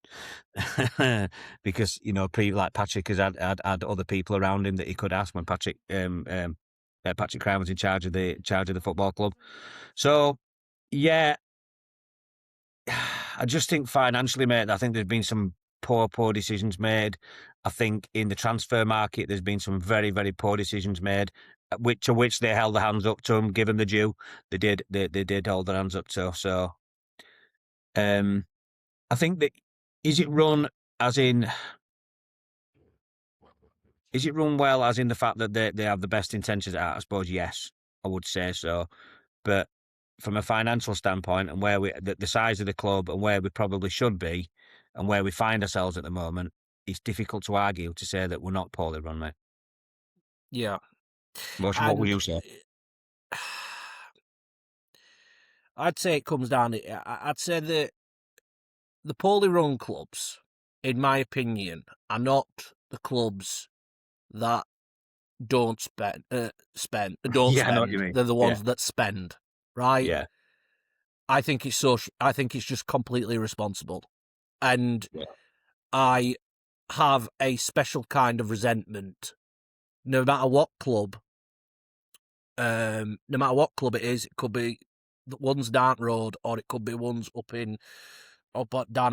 because like Patrick has had other people around him that he could ask when Patrick Patrick Crine was in charge of the football club. So yeah, I just think financially, mate, I think there's been some poor decisions made. I think in the transfer market, there's been some very, very poor decisions made, which they held their hands up to them, give them the due. They did hold their hands up to. So, I think that is it run as in. Is it run well as in the fact that they have the best intentions? I suppose yes, I would say so. But from a financial standpoint and where the size of the club and where we probably should be and where we find ourselves at the moment, it's difficult to argue to say that we're not poorly run, mate.
Yeah.
What would you say?
I'd say it comes down to, I'd say that the poorly run clubs, in my opinion, are not the clubs that don't spend. Don't
Yeah, I know what
spend.
you mean.
They're the ones that spend, right?
Yeah.
I think it's I think it's just completely irresponsible, and
Yeah.
I have a special kind of resentment. No matter what club, it is, it could be the ones down the road, or it could be ones down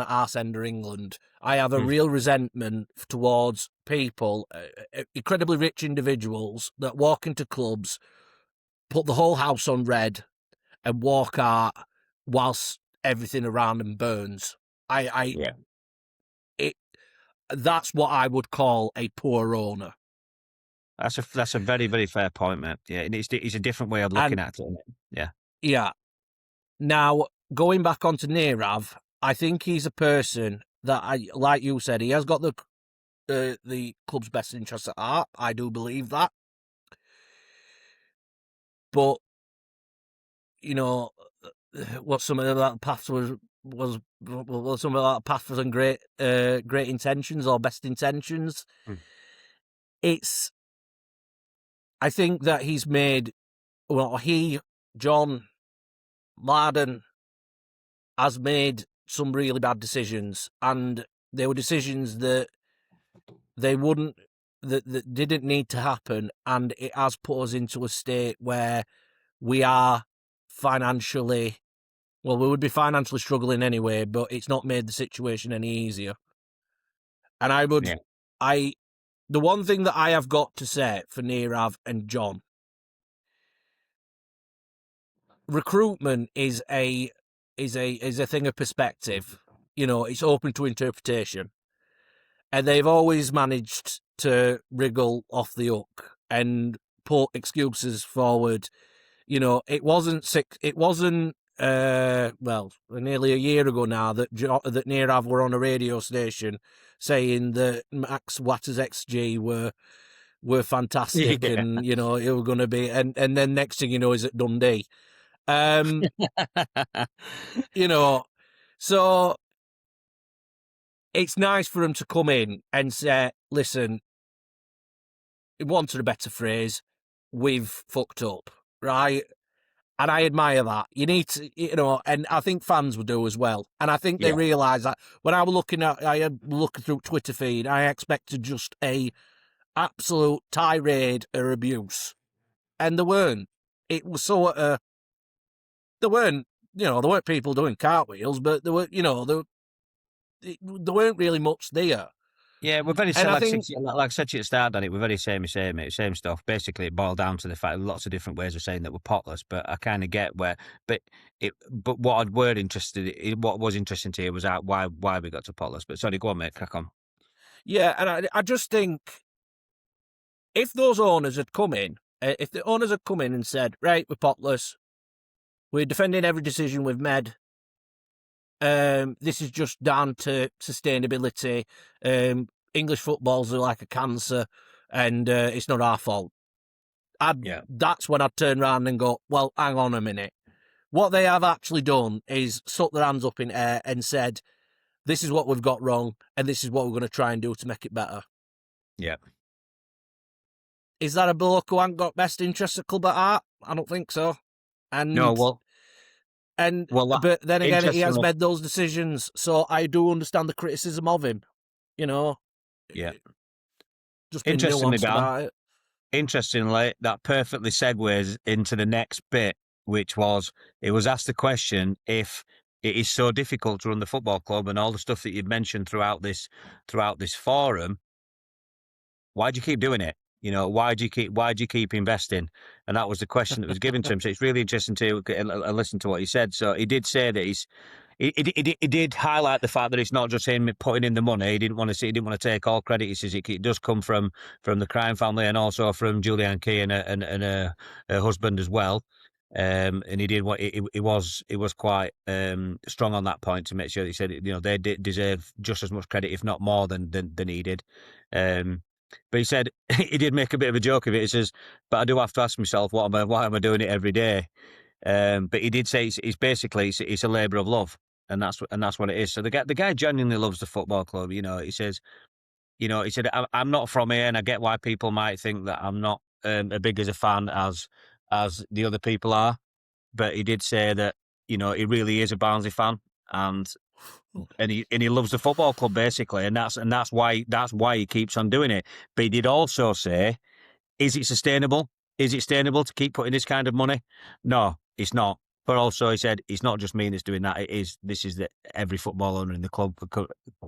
at Arsender, England. I have a real resentment towards people, incredibly rich individuals that walk into clubs, put the whole house on red, and walk out whilst everything around them burns. That's what I would call a poor owner.
That's a very, very fair point, mate. Yeah, it's a different way of looking at it. Yeah.
Yeah. Now, going back onto Nirav, I think he's a person that, like you said, he has got the club's best interests at heart. I do believe that. But, you know, what some of that path was some of that path was on great intentions or best intentions. I think that he's made, John Marden, has made some really bad decisions, and they were decisions that that didn't need to happen, and it has put us into a state where we are financially, well, we would be financially struggling anyway, but it's not made the situation any easier. And the one thing that I have got to say for Nirav and John, recruitment is a thing of perspective. It's open to interpretation, and they've always managed to wriggle off the hook and put excuses forward. It wasn't nearly a year ago now that Nirav were on a radio station saying that Max Waters XG were fantastic,
Yeah.
and it were going to be, and then next thing you know, is at Dundee. So it's nice for him to come in and say, listen, wanted a better phrase, we've fucked up, right? And I admire that. You need to, and I think fans will do as well. And I think they realise that. When I was looking through Twitter feed, I expected just a absolute tirade or abuse. And there weren't. It was sort of, there weren't people doing cartwheels, but there were, there weren't really much there.
Yeah, we're very like I said to you at the start, Danny, we're very same stuff. Basically, it boiled down to the fact lots of different ways of saying that we're potless, but I kind of get where. But what was interesting to hear was why we got to potless. But sorry, go on, mate, crack on.
Yeah, and I just think if those owners had come in, if the owners had come in and said, right, we're potless, we're defending every decision we've made. This is just down to sustainability. English footballs are like a cancer, and it's not our fault. That's when I'd turn around and go, well, hang on a minute. What they have actually done is stuck their hands up in air and said, this is what we've got wrong, and this is what we're going to try and do to make it better.
Yeah.
Is that a bloke who hasn't got best interests at club at heart? I don't think so. And
no, well...
but then again, he has made those decisions, so I do understand the criticism of him.
Yeah.
Just being nuanced about it.
interestingly, that perfectly segues into the next bit, which was it was asked the question if it is so difficult to run the football club and all the stuff that you've mentioned throughout this forum. Why do you keep doing it? You know, why do you keep investing? And that was the question that was given to him. So it's really interesting to listen to what he said. So he did say that he did highlight the fact that it's not just him putting in the money. He didn't want to take all credit. He says it does come from the crime family and also from Julianne Key and her husband as well. And he did what he was quite strong on that point to make sure he said, you know, they deserve just as much credit, if not more than he did. But he said he did make a bit of a joke of it. He says, "But I do have to ask myself, why am I doing it every day?" But he did say it's basically it's a labour of love, and that's what it is. So the guy genuinely loves the football club. You know, he says, you know, he said, I'm not from here, and I get why people might think that I'm not as big as a fan as the other people are. But he did say that, you know, he really is a Barnsley fan, and he loves the football club basically, and that's why he keeps on doing it. But he did also say, is it sustainable? Is it sustainable to keep putting this kind of money? No, it's not. But also, he said it's not just me that's doing that. This is every football owner in the club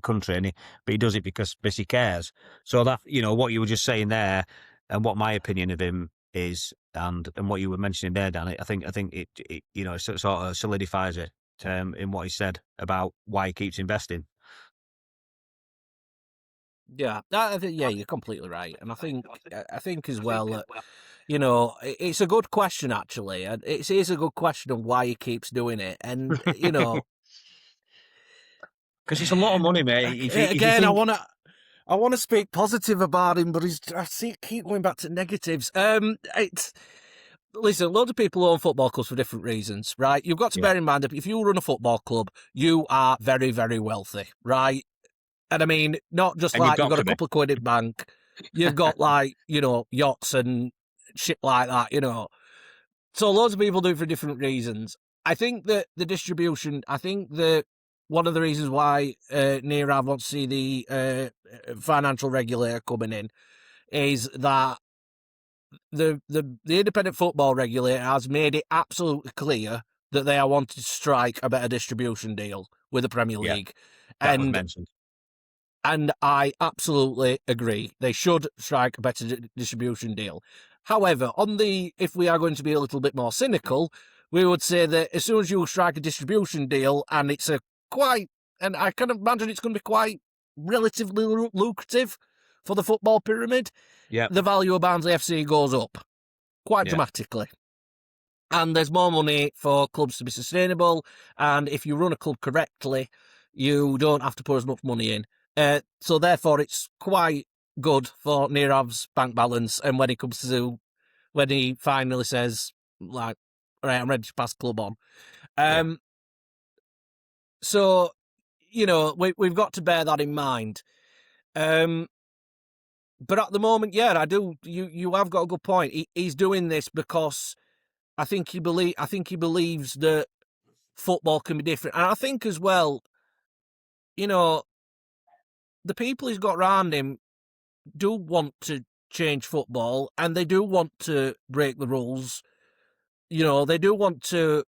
country, but he does it because he cares. So that, you know, what you were just saying there, and what my opinion of him is, and what you were mentioning there, Dan, I think it you know, sort of solidifies it in what he said about why he keeps investing.
Yeah, you're completely right, and I think as well that, you know, it's a good question actually, and it is a good question of why he keeps doing it, and you know,
because it's a lot of money, mate. If you
again,
think...
I want to speak positive about him, but keep going back to negatives. Listen, loads of people own football clubs for different reasons, right? You've got to bear in mind that if you run a football club, you are very, very wealthy, right? And I mean, not just
And
like you've got a couple of quid in bank, you've got like, you know, yachts and shit like that, you know. So loads of people do it for different reasons. I think that the distribution, I think that one of the reasons why Nirav wants to see the financial regulator coming in is that the independent football regulator has made it absolutely clear that they are wanting to strike a better distribution deal with the Premier League.
That was mentioned.
And I absolutely agree. They should strike a better distribution deal. However, if we are going to be a little bit more cynical, we would say that as soon as you strike a distribution deal and it's and I can imagine it's going to be quite relatively lucrative for the football pyramid, the value of Barnsley FC goes up quite dramatically. And there's more money for clubs to be sustainable. And if you run a club correctly, you don't have to put as much money in. So therefore, it's quite good for Nirav's bank balance. And when he finally says, like, all right, I'm ready to pass club on. So, you know, we've got to bear that in mind. But at the moment, I do. You have got a good point. He's doing this because I think he believes that football can be different, and I think as well, you know, the people he's got around him do want to change football, and they do want to break the rules. You know, they do want to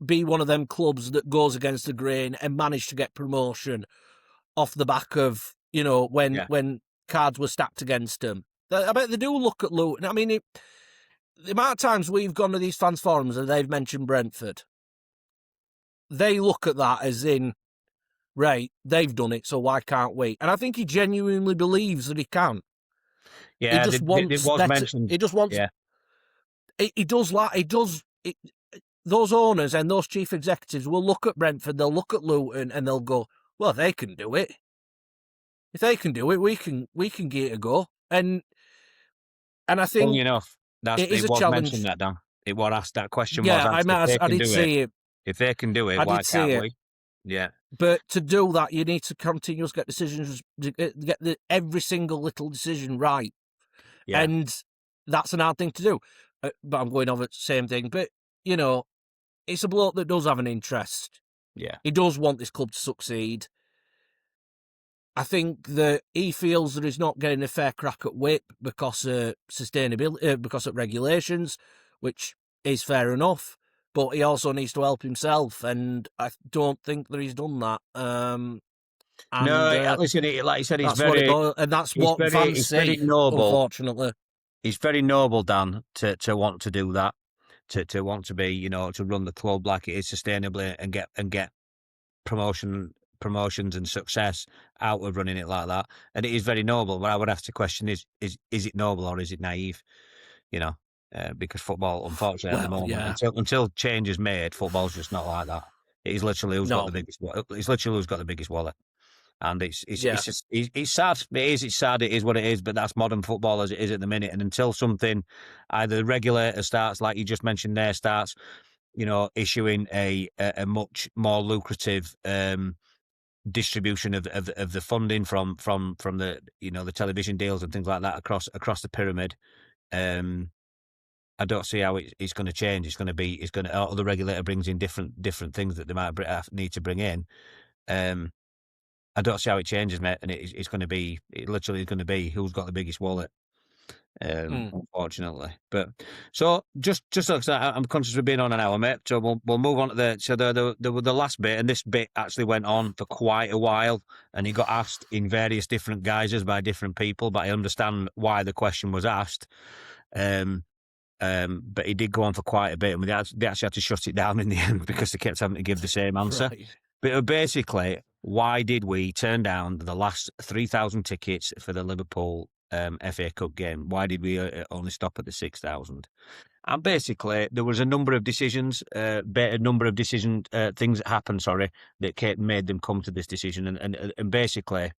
be one of them clubs that goes against the grain and manage to get promotion off the back of, you know, when cards were stacked against them. I bet they do look at Luton. I mean, the amount of times we've gone to these fans forums and they've mentioned Brentford, they look at that as in, right, they've done it, so why can't we? And I think he genuinely believes that he can.
Yeah,
he just wants
was
better.
mentioned.
He just wants.
Yeah.
Those owners and those chief executives will look at Brentford, they'll look at Luton, and they'll go, "Well, they can do it. If they can do it, we can give it a go." And I think,
funny enough,
it is
it
a
was
challenge.
mentioned that, Dan. It was asked, that question was
Yeah,
asked.
I did see it.
If they can do it, why can't we? Yeah.
But to do that, you need to continuously get decisions, get every single little decision right. Yeah. And that's an hard thing to do. But I'm going over the same thing. But, you know, it's a bloke that does have an interest.
Yeah.
He does want this club to succeed. I think that he feels that he's not getting a fair crack at whip because of sustainability, because of regulations, which is fair enough. But he also needs to help himself, and I don't think that he's done that.
No, listen, like I said,
that's what it boils, and that's what fans
he's
see.
very noble.
Unfortunately,
It's very noble, Dan, to want to do that, to want to be, you know, to run the club like it is sustainably and get promotions and success out of running it like that. And it is very noble. But I would ask the question: is it noble or is it naive? You know, because football, unfortunately, at the moment,
yeah.
until change is made, football's just not like that. It is literally who's got the biggest. It's literally who's got the biggest wallet. And it's just it's sad. It's sad. It is what it is. But that's modern football as it is at the minute. And until something, either the regulator starts, like you just mentioned there, starts, you know, issuing a much more lucrative distribution of the funding from the, you know, the television deals and things like that across the pyramid. I don't see how it's going to change. It's going to or the regulator brings in different things that they might need to bring in. I don't see how it changes, mate. And it's going to be, it literally is going to be who's got the biggest wallet, unfortunately. But so just like that, I'm conscious of being on an hour, mate. So we'll move on to the last bit, and this bit actually went on for quite a while, and he got asked in various different guises by different people. But I understand why the question was asked. But he did go on for quite a bit, and they actually had to shut it down in the end because they kept having to give the same answer.
Right.
But basically, why did we turn down the last 3,000 tickets for the Liverpool FA Cup game? Why did we only stop at the 6,000? And basically, there was a number of decisions, things that happened, that made them come to this decision. And basically,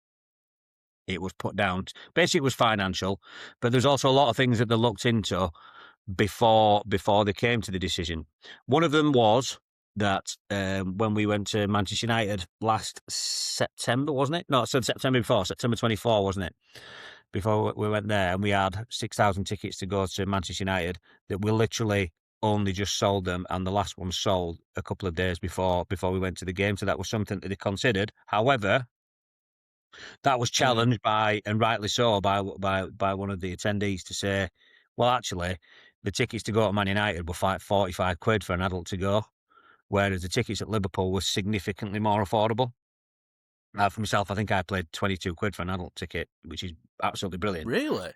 it was put down. Basically, it was financial, but there's also a lot of things that they looked into before they came to the decision. One of them was that when we went to Manchester United last September, wasn't it? No, so September 24, wasn't it? Before we went there, and we had 6,000 tickets to go to Manchester United, that we literally only just sold them, and the last one sold a couple of days before we went to the game. So that was something that they considered. However, that was challenged by, and rightly so, by one of the attendees to say, well, actually, the tickets to go to Man United were £45 for an adult to go, whereas the tickets at Liverpool were significantly more affordable. For myself, I think I paid £22 for an adult ticket, which is absolutely brilliant.
Really?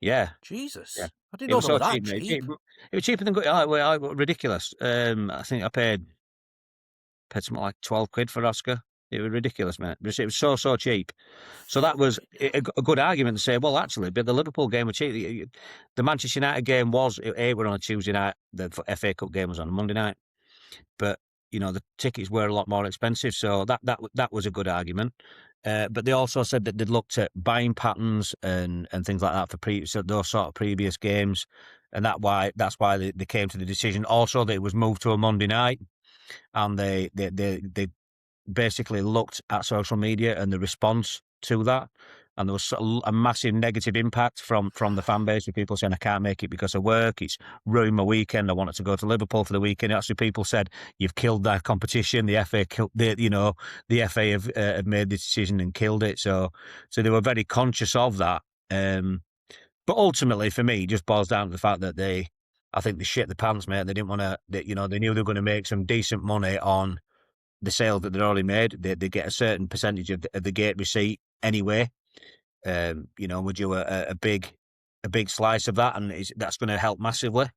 Yeah.
Jesus.
Yeah.
I didn't know they were that
cheap. It was cheaper than ridiculous. I think I paid something like £12 for Oscar. It was ridiculous, mate. It was so cheap. So that was a good argument to say, well, actually, but the Liverpool game was cheap. The Manchester United game was on a Tuesday night. The FA Cup game was on a Monday night. But, you know, the tickets were a lot more expensive. So that was a good argument. But they also said that they'd looked at buying patterns and things like that for those sort of previous games. And that's why they came to the decision. Also, that it was moved to a Monday night. And they basically looked at social media and the response to that, and there was a massive negative impact from the fan base, with people saying, I can't make it because of work, it's ruined my weekend, I wanted to go to Liverpool for the weekend. Actually, people said, you've killed that competition, the FA the FA have made the decision and killed it. So they were very conscious of that. But ultimately, for me, it just boils down to the fact that I think they shit the pants, mate. They didn't want to, they knew they were going to make some decent money on the sale that they'd already made. They get a certain percentage of the gate receipt anyway. Would you a big slice of that, and that's going to help massively.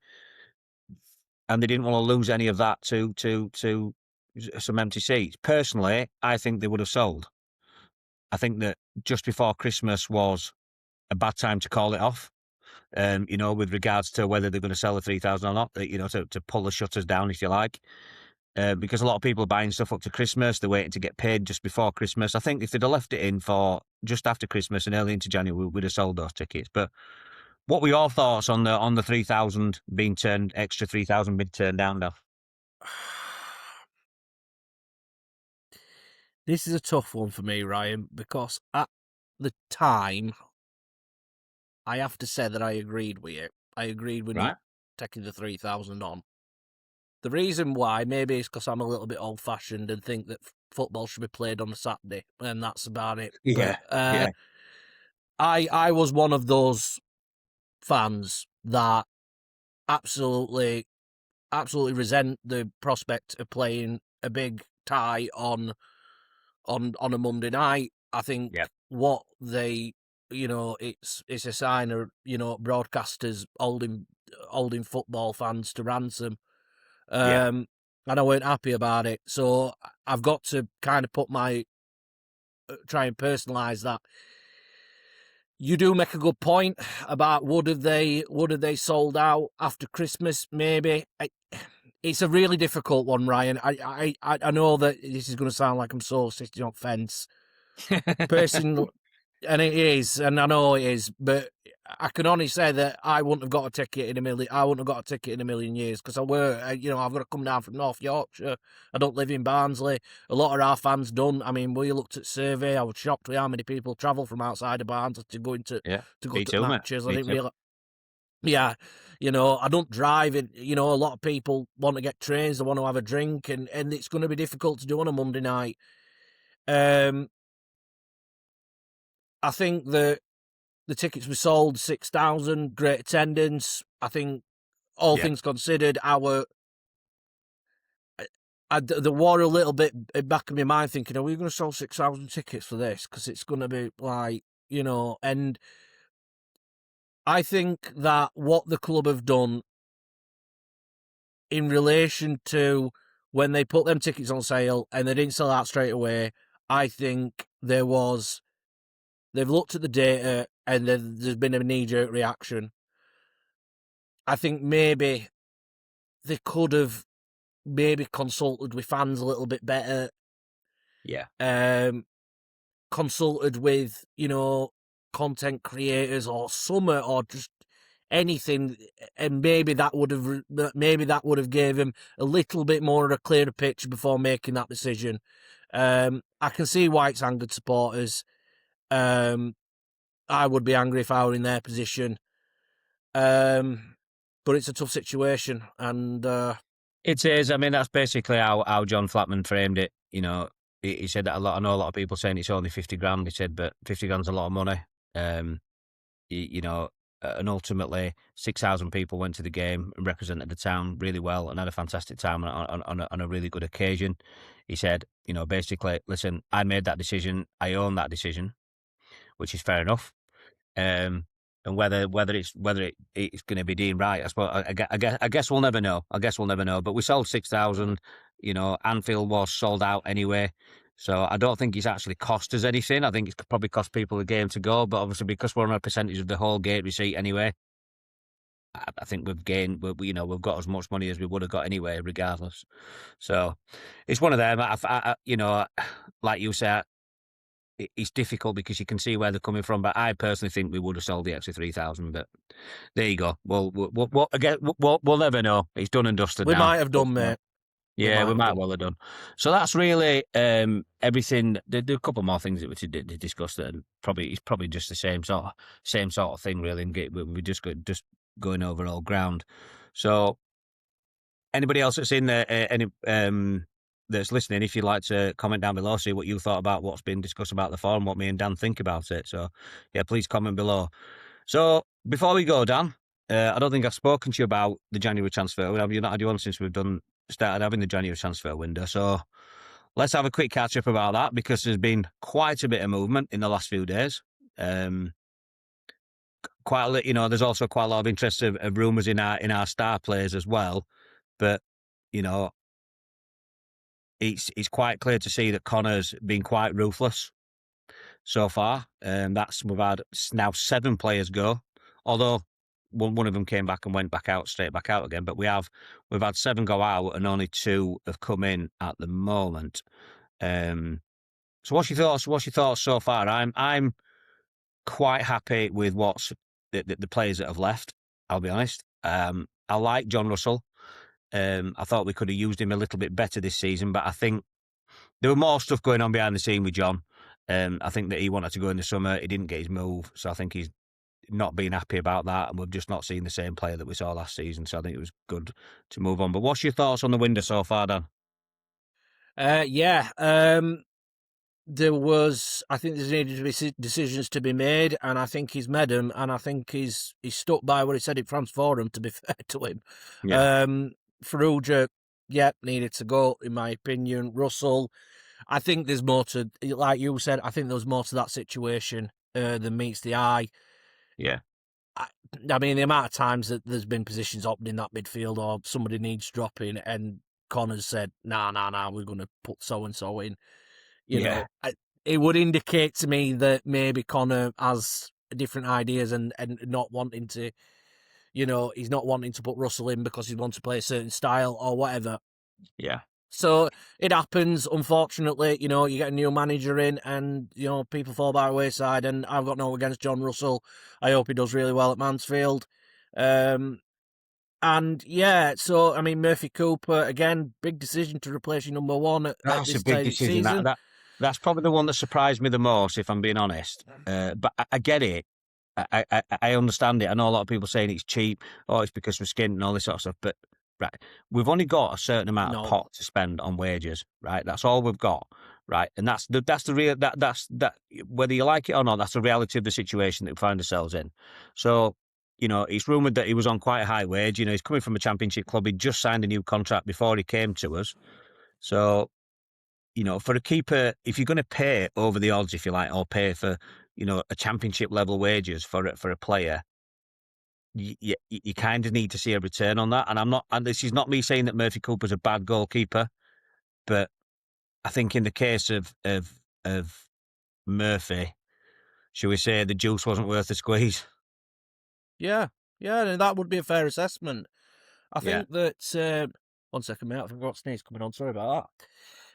And they didn't want to lose any of that to some empty seats. Personally, I think they would have sold. I think that just before Christmas was a bad time to call it off. With regards to whether they're going to sell the 3,000 or not, to pull the shutters down, if you like. Because a lot of people are buying stuff up to Christmas. They're waiting to get paid just before Christmas. I think if they'd have left it in for just after Christmas and early into January, we'd have sold those tickets. But what were your thoughts on the 3,000 extra 3,000 being turned down, Duff?
This is a tough one for me, Ryan, because at the time, I have to say that I agreed with you. I agreed with not taking the 3,000 on. The reason why, maybe it's because I'm a little bit old-fashioned and think that football should be played on a Saturday, and that's about it.
Yeah,
But
yeah.
I was one of those fans that absolutely resent the prospect of playing a big tie on a Monday night. I think
Yep.
what they, it's a sign of, broadcasters holding football fans to ransom.
Yeah.
And I weren't happy about it. So I've got to kind of try and personalise that. You do make a good point about would have they sold out after Christmas? Maybe. It's a really difficult one, Ryan. I know that this is going to sound like I'm so sitting on fence, personally, and it is, and I know it is, but I can only say that I wouldn't have got a ticket in a million. I wouldn't have got a ticket in a million years because I've got to come down from North Yorkshire. I don't live in Barnsley. A lot of our fans don't. I mean, we looked at survey. I was shocked with how many people travel from outside of Barnsley to go into to go
Me
to
too, mate.
matches. I
Me
didn't
too.
realize. Yeah, I don't drive, and a lot of people want to get trains. They want to have a drink, and it's going to be difficult to do on a Monday night. I think that the tickets were sold 6,000, great attendance. I think all things considered, there were a little bit back in my mind thinking, are we going to sell 6,000 tickets for this? Because it's going to be like, and I think that what the club have done in relation to when they put them tickets on sale and they didn't sell out straight away, I think they've looked at the data and there's been a knee-jerk reaction. I think maybe they could have consulted with fans a little bit better.
Yeah.
Consulted with, content creators or summer or just anything, and maybe that would have gave him a little bit more of a clearer picture before making that decision. I can see why it's angered supporters. I would be angry if I were in their position. But it's a tough situation, and
It is. I mean, that's basically how John Flatman framed it. He said that I know a lot of people saying it's only 50 grand. He said, but 50 grand's a lot of money. And ultimately 6,000 people went to the game and represented the town really well and had a fantastic time on a really good occasion. He said, basically, listen, I made that decision. I own that decision, which is fair enough. And whether it's going to be deemed right, I suppose. I guess we'll never know. But we sold 6,000. Anfield was sold out anyway, so I don't think it's actually cost us anything. I think it's probably cost people a game to go, but obviously because we're on a percentage of the whole gate receipt anyway, I think we've gained. We've got as much money as we would have got anyway, regardless. So it's one of them. Like you said, it's difficult because you can see where they're coming from, but I personally think we would have sold the extra 3,000. But there you go. We'll never know. It's done and dusted.
We
now.
might have done, mate.
Yeah, we might well have done. So that's really everything. There are a couple more things that we did discuss that it's probably just the same sort of thing, really. And we just going over old ground. So anybody else that's in there, that's listening, if you'd like to comment down below, see what you thought about what's been discussed about the forum, what me and Dan think about it. So, yeah, please comment below. So, before we go, Dan, I don't think I've spoken to you about the January transfer. Have you not had you on since we've started having the January transfer window? So, let's have a quick catch up about that because there's been quite a bit of movement in the last few days. There's also quite a lot of interest of rumours in our star players as well. But, it's quite clear to see that Connor's been quite ruthless so far. We've had now 7 players go, although one of them came back and went straight back out again. But we've had 7 go out and only 2 have come in at the moment. So what's your thoughts so far? I'm quite happy with what's the players that have left. I'll be honest. I like John Russell. I thought we could have used him a little bit better this season, but I think there were more stuff going on behind the scene with John. I think that he wanted to go in the summer. He didn't get his move, so I think he's not been happy about that, and we've just not seen the same player that we saw last season, so I think it was good to move on. But what's your thoughts on the window so far, Dan?
Yeah. There was, I think there's needed to be decisions to be made, and I think he's made them, and I think he's stuck by what he said in France Forum, to be fair to him.
Yeah.
Farrugia, yeah, needed to go, in my opinion. Russell, I think there's more to, like you said, I think there's more to that situation than meets the eye.
Yeah.
I mean, the amount of times that there's been positions open in that midfield or somebody needs dropping and Connor's said, nah, we're going to put so-and-so in. You
Yeah.
know, it would indicate to me that maybe Connor has different ideas and not wanting to, he's not wanting to put Russell in because he wants to play a certain style or whatever.
Yeah.
So it happens, unfortunately. You get a new manager in and, people fall by the wayside. And I've got no against John Russell. I hope he does really well at Mansfield. And yeah, so, I mean, Murphy Cooper, again, big decision to replace your number one at
That's
this
a big
stage of
decision.
season.
That's probably the one that surprised me the most, if I'm being honest. But I get it. I understand it. I know a lot of people saying it's cheap. Oh, it's because we're skint and all this sort of stuff. But right, we've only got a certain amount of pot to spend on wages. Right, that's all we've got. Right, and that's the real that's whether you like it or not, that's the reality of the situation that we find ourselves in. So, it's rumoured that he was on quite a high wage. He's coming from a championship club. He just signed a new contract before he came to us. So, for a keeper, if you're going to pay over the odds, if you like, or pay for, a championship level wages for a player, you kind of need to see a return on that. And this is not me saying that Murphy Cooper's a bad goalkeeper, but I think in the case of Murphy, shall we say the juice wasn't worth the squeeze?
Yeah, that would be a fair assessment. I think that 1 second, mate. I forgot to sneeze coming on. Sorry about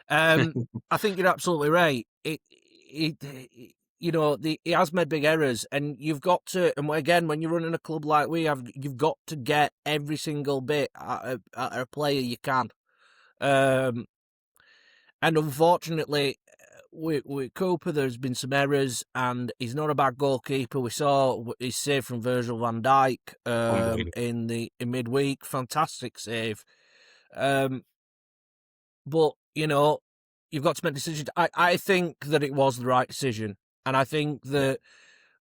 that. I think you're absolutely right. He has made big errors, and you've got to. And again, when you're running a club like we have, you've got to get every single bit out of a player you can. And unfortunately, with Cooper, there's been some errors, and he's not a bad goalkeeper. We saw his save from Virgil van Dijk in midweek, fantastic save. But you've got to make decisions. I think that it was the right decision, and I think that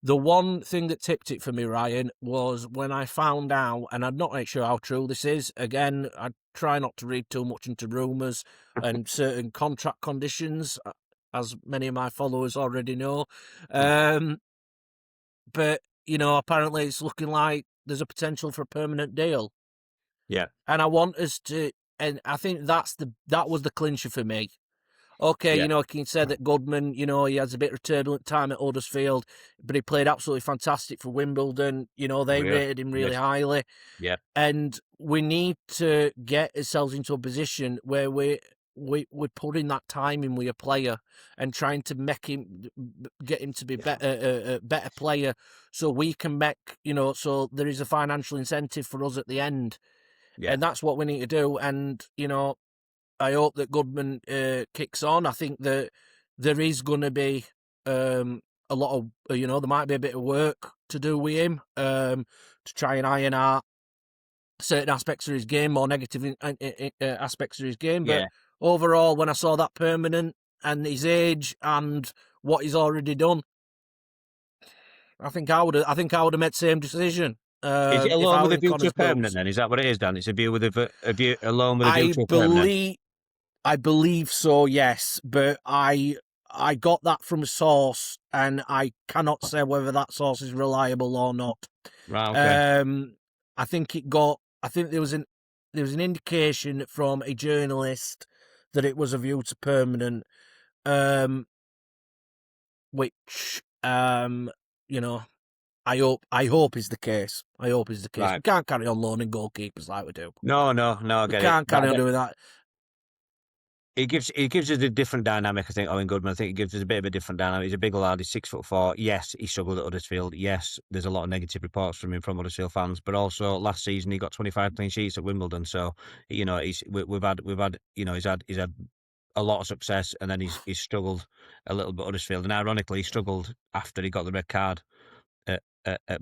the one thing that tipped it for me, Ryan, was when I found out, and I'm not really sure how true this is. Again, I try not to read too much into rumours and certain contract conditions, as many of my followers already know. But, apparently it's looking like there's a potential for a permanent deal.
Yeah.
And I want us to, and I think that was the clincher for me. Okay, I can say that Goodman, he has a bit of a turbulent time at Huddersfield, but he played absolutely fantastic for Wimbledon. They rated him really highly.
Yeah.
And we need to get ourselves into a position where we're putting that time in with a player and trying to get him to be a better player, so we can make, so there is a financial incentive for us at the end. Yeah. And that's what we need to do. And, I hope that Goodman kicks on. I think that there is going to be a lot of, there might be a bit of work to do with him to try and iron out certain aspects of his game, more negative aspects of his game. But overall, when I saw that permanent and his age and what he's already done, I think I would have made the same decision.
Is it a loan with a view to permanent then? Is that what it is, Dan? It's a view with a loan with a view to permanent?
I believe so, yes. But I got that from a source, and I cannot say whether that source is reliable or not.
Right, okay.
I think there was an indication from a journalist that it was a view to permanent, which I hope is the case. Right. We can't carry on loaning goalkeepers like we do.
No, I get it.
We can't carry on doing that.
It gives us a different dynamic, I think, Owen Goodman. I think it gives us a bit of a different dynamic. He's a big lad. He's 6'4". Yes, he struggled at Huddersfield. Yes, there's a lot of negative reports from him from Huddersfield fans. But also last season he got 25 clean sheets at Wimbledon. So we've had he's had a lot of success, and then he's struggled a little bit at Huddersfield. And ironically, he struggled after he got the red card at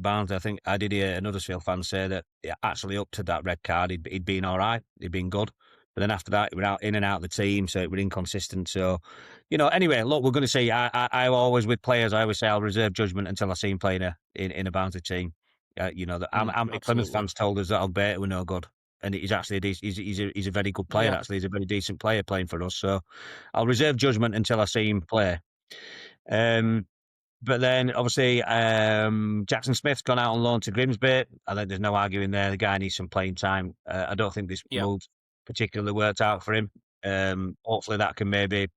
Barnsley. I think I did hear an Huddersfield fan say that actually up to that red card he'd been all right. He'd been good. But then after that, we're out in and out of the team, so it was inconsistent. So, anyway, look, we're going to see. I always with players, I always say I'll reserve judgment until I see him playing in a Barnsley team. How many Plymouth fans told us that Alberta were no good, and he's actually he's a very good player.
Yeah.
Actually, he's a very decent player playing for us. So, I'll reserve judgment until I see him play. But then, obviously, Jackson Smith's gone out on loan to Grimsby. I think there's no arguing there. The guy needs some playing time. I don't think this move particularly worked out for him. Hopefully, that can maybe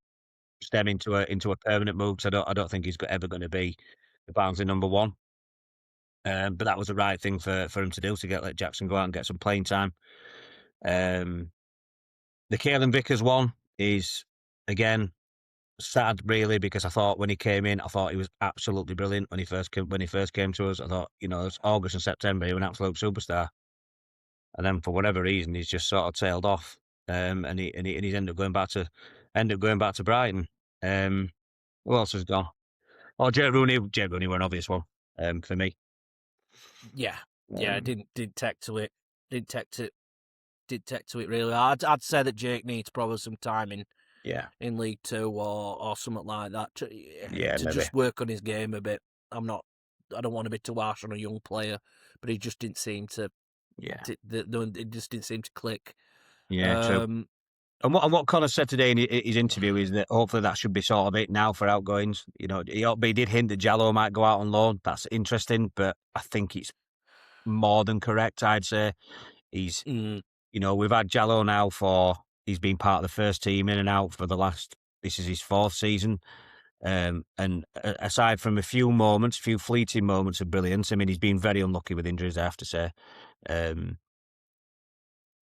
stem into a permanent move. Because I don't think he's ever going to be the Barnsley number one. But that was the right thing for him to do, to let Jackson go out and get some playing time. The Caelan Vickers one is, again, sad, really, because I thought when he came in, I thought he was absolutely brilliant when he first came to us. I thought, it's August and September, he was an absolute superstar. And then for whatever reason, he's just sort of tailed off. And he's ended up going back to Brighton. Who else has gone? Oh, Jay Rooney. Jay Rooney were an obvious one for me.
Yeah, didn't take to it. Didn't take to it really. I'd say that Jake needs probably some time in League Two or something like that to just work on his game a bit. I don't want to be too harsh on a young player, but he just didn't seem to. It just didn't seem to click.
Yeah, true. And what Connor said today in his interview is that hopefully that should be sort of it now for outgoings. He did hint that Jallow might go out on loan. That's interesting, but I think it's more than correct. I'd say we've had Jallow now he's been part of the first team in and out for this is his fourth season. And aside from a few fleeting moments of brilliance, I mean, he's been very unlucky with injuries, I have to say.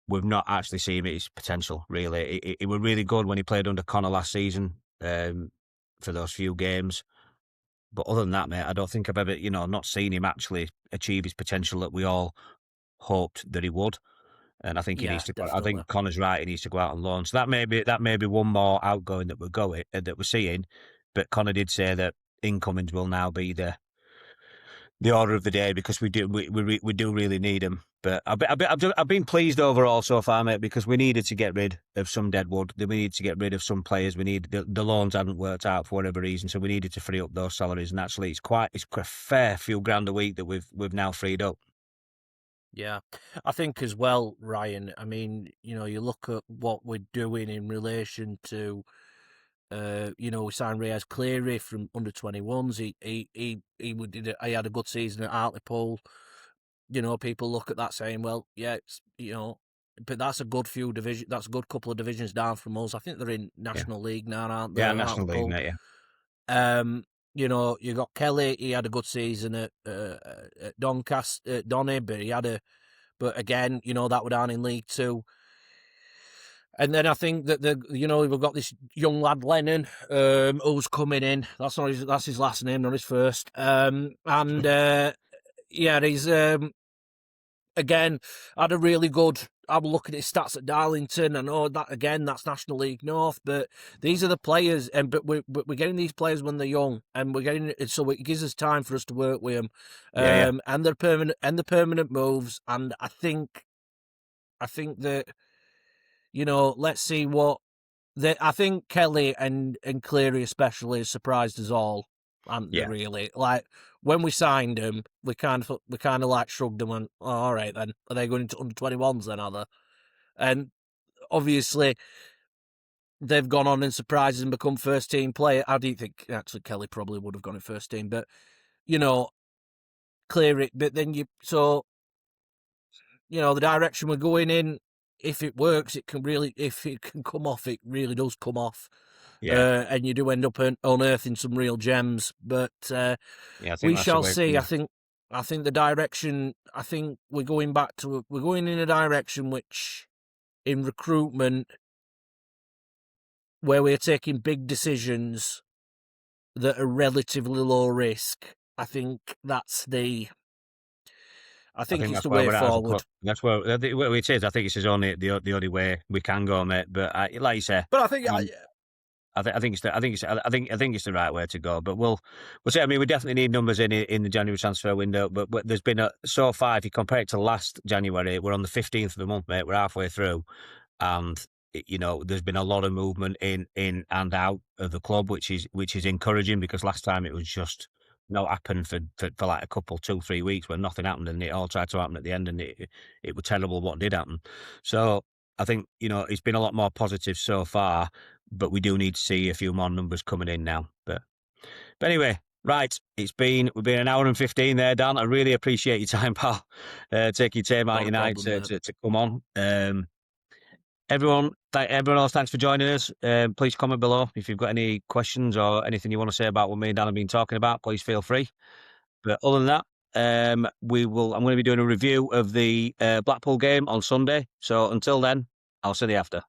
We've not actually seen his potential, really. It was really good when he played under Connor last season for those few games. But other than that, mate, I don't think I've ever, not seen him actually achieve his potential that we all hoped that he would. And I think he needs to. Definitely. I think Connor's right. He needs to go out on loan. So that may be one more outgoing that we're seeing. But Connor did say that incomings will now be the order of the day, because we do really need him. But I've been pleased overall so far, mate, because we needed to get rid of some deadwood. We needed to get rid of some players. We need the loans hadn't worked out for whatever reason, so we needed to free up those salaries. And actually, it's a fair few grand a week that we've now freed up.
Yeah, I think as well, Ryan. I mean, you look at what we're doing in relation to. We signed Reyes Cleary from under 21s. He had a good season at Hartlepool. People look at that saying, well, yeah, but that's a good that's a good couple of divisions down from us. I think they're in National League now, aren't they?
Yeah, National League, mate, yeah.
You got Kelly. He had a good season at Doncaster, Donny, but again, that were down in League Two. And then I think that we've got this young lad Lennon who's coming in. That's his last name, not his first. He's again had a really good. I'm looking at his stats at Darlington. I know that again, that's National League North, but these are the players, but we're getting these players when they're young, and we're getting it, so it gives us time for us to work with them. And they're permanent moves, and I think that. Let's see what I think Kelly and Cleary especially has surprised us all. Really, like when we signed him, we kind of like shrugged them and all right then, are they going into under 21s then, are they? And obviously they've gone on and surprised and become first team player. I do think actually Kelly probably would have gone in first team, but Cleary. But then the direction we're going in. If it works, if it can come off, it really does come off. Yeah. And you do end up unearthing some real gems. But we shall see. Yeah. I think the direction. I think we're going in a direction which, in recruitment, where we're taking big decisions that are relatively low risk. I think that's the. I think it's the way forward.
That's where it is. I think it's only the only way we can go, mate. But like you say,
but I think
I think it's the right way to go. But we'll see. I mean, we definitely need numbers in the January transfer window. But there's been so far, if you compare it to last January, we're on the 15th of the month, mate. We're halfway through, and you know, there's been a lot of movement in and out of the club, which is encouraging, because last time it was just not happened for like a couple, 2-3 weeks, where nothing happened, and it all tried to happen at the end, and it was terrible what did happen. So I think, you know, it's been a lot more positive so far, but we do need to see a few more numbers coming in now. But anyway, right, we've been an hour and 15 there, Dan. I really appreciate your time, pal. Taking your time out
Not a
your night
problem,
to come on. Everyone else, thanks for joining us. Please comment below if you've got any questions or anything you want to say about what me and Dan have been talking about. Please feel free. But other than that, I'm going to be doing a review of the Blackpool game on Sunday. So until then, I'll see you after.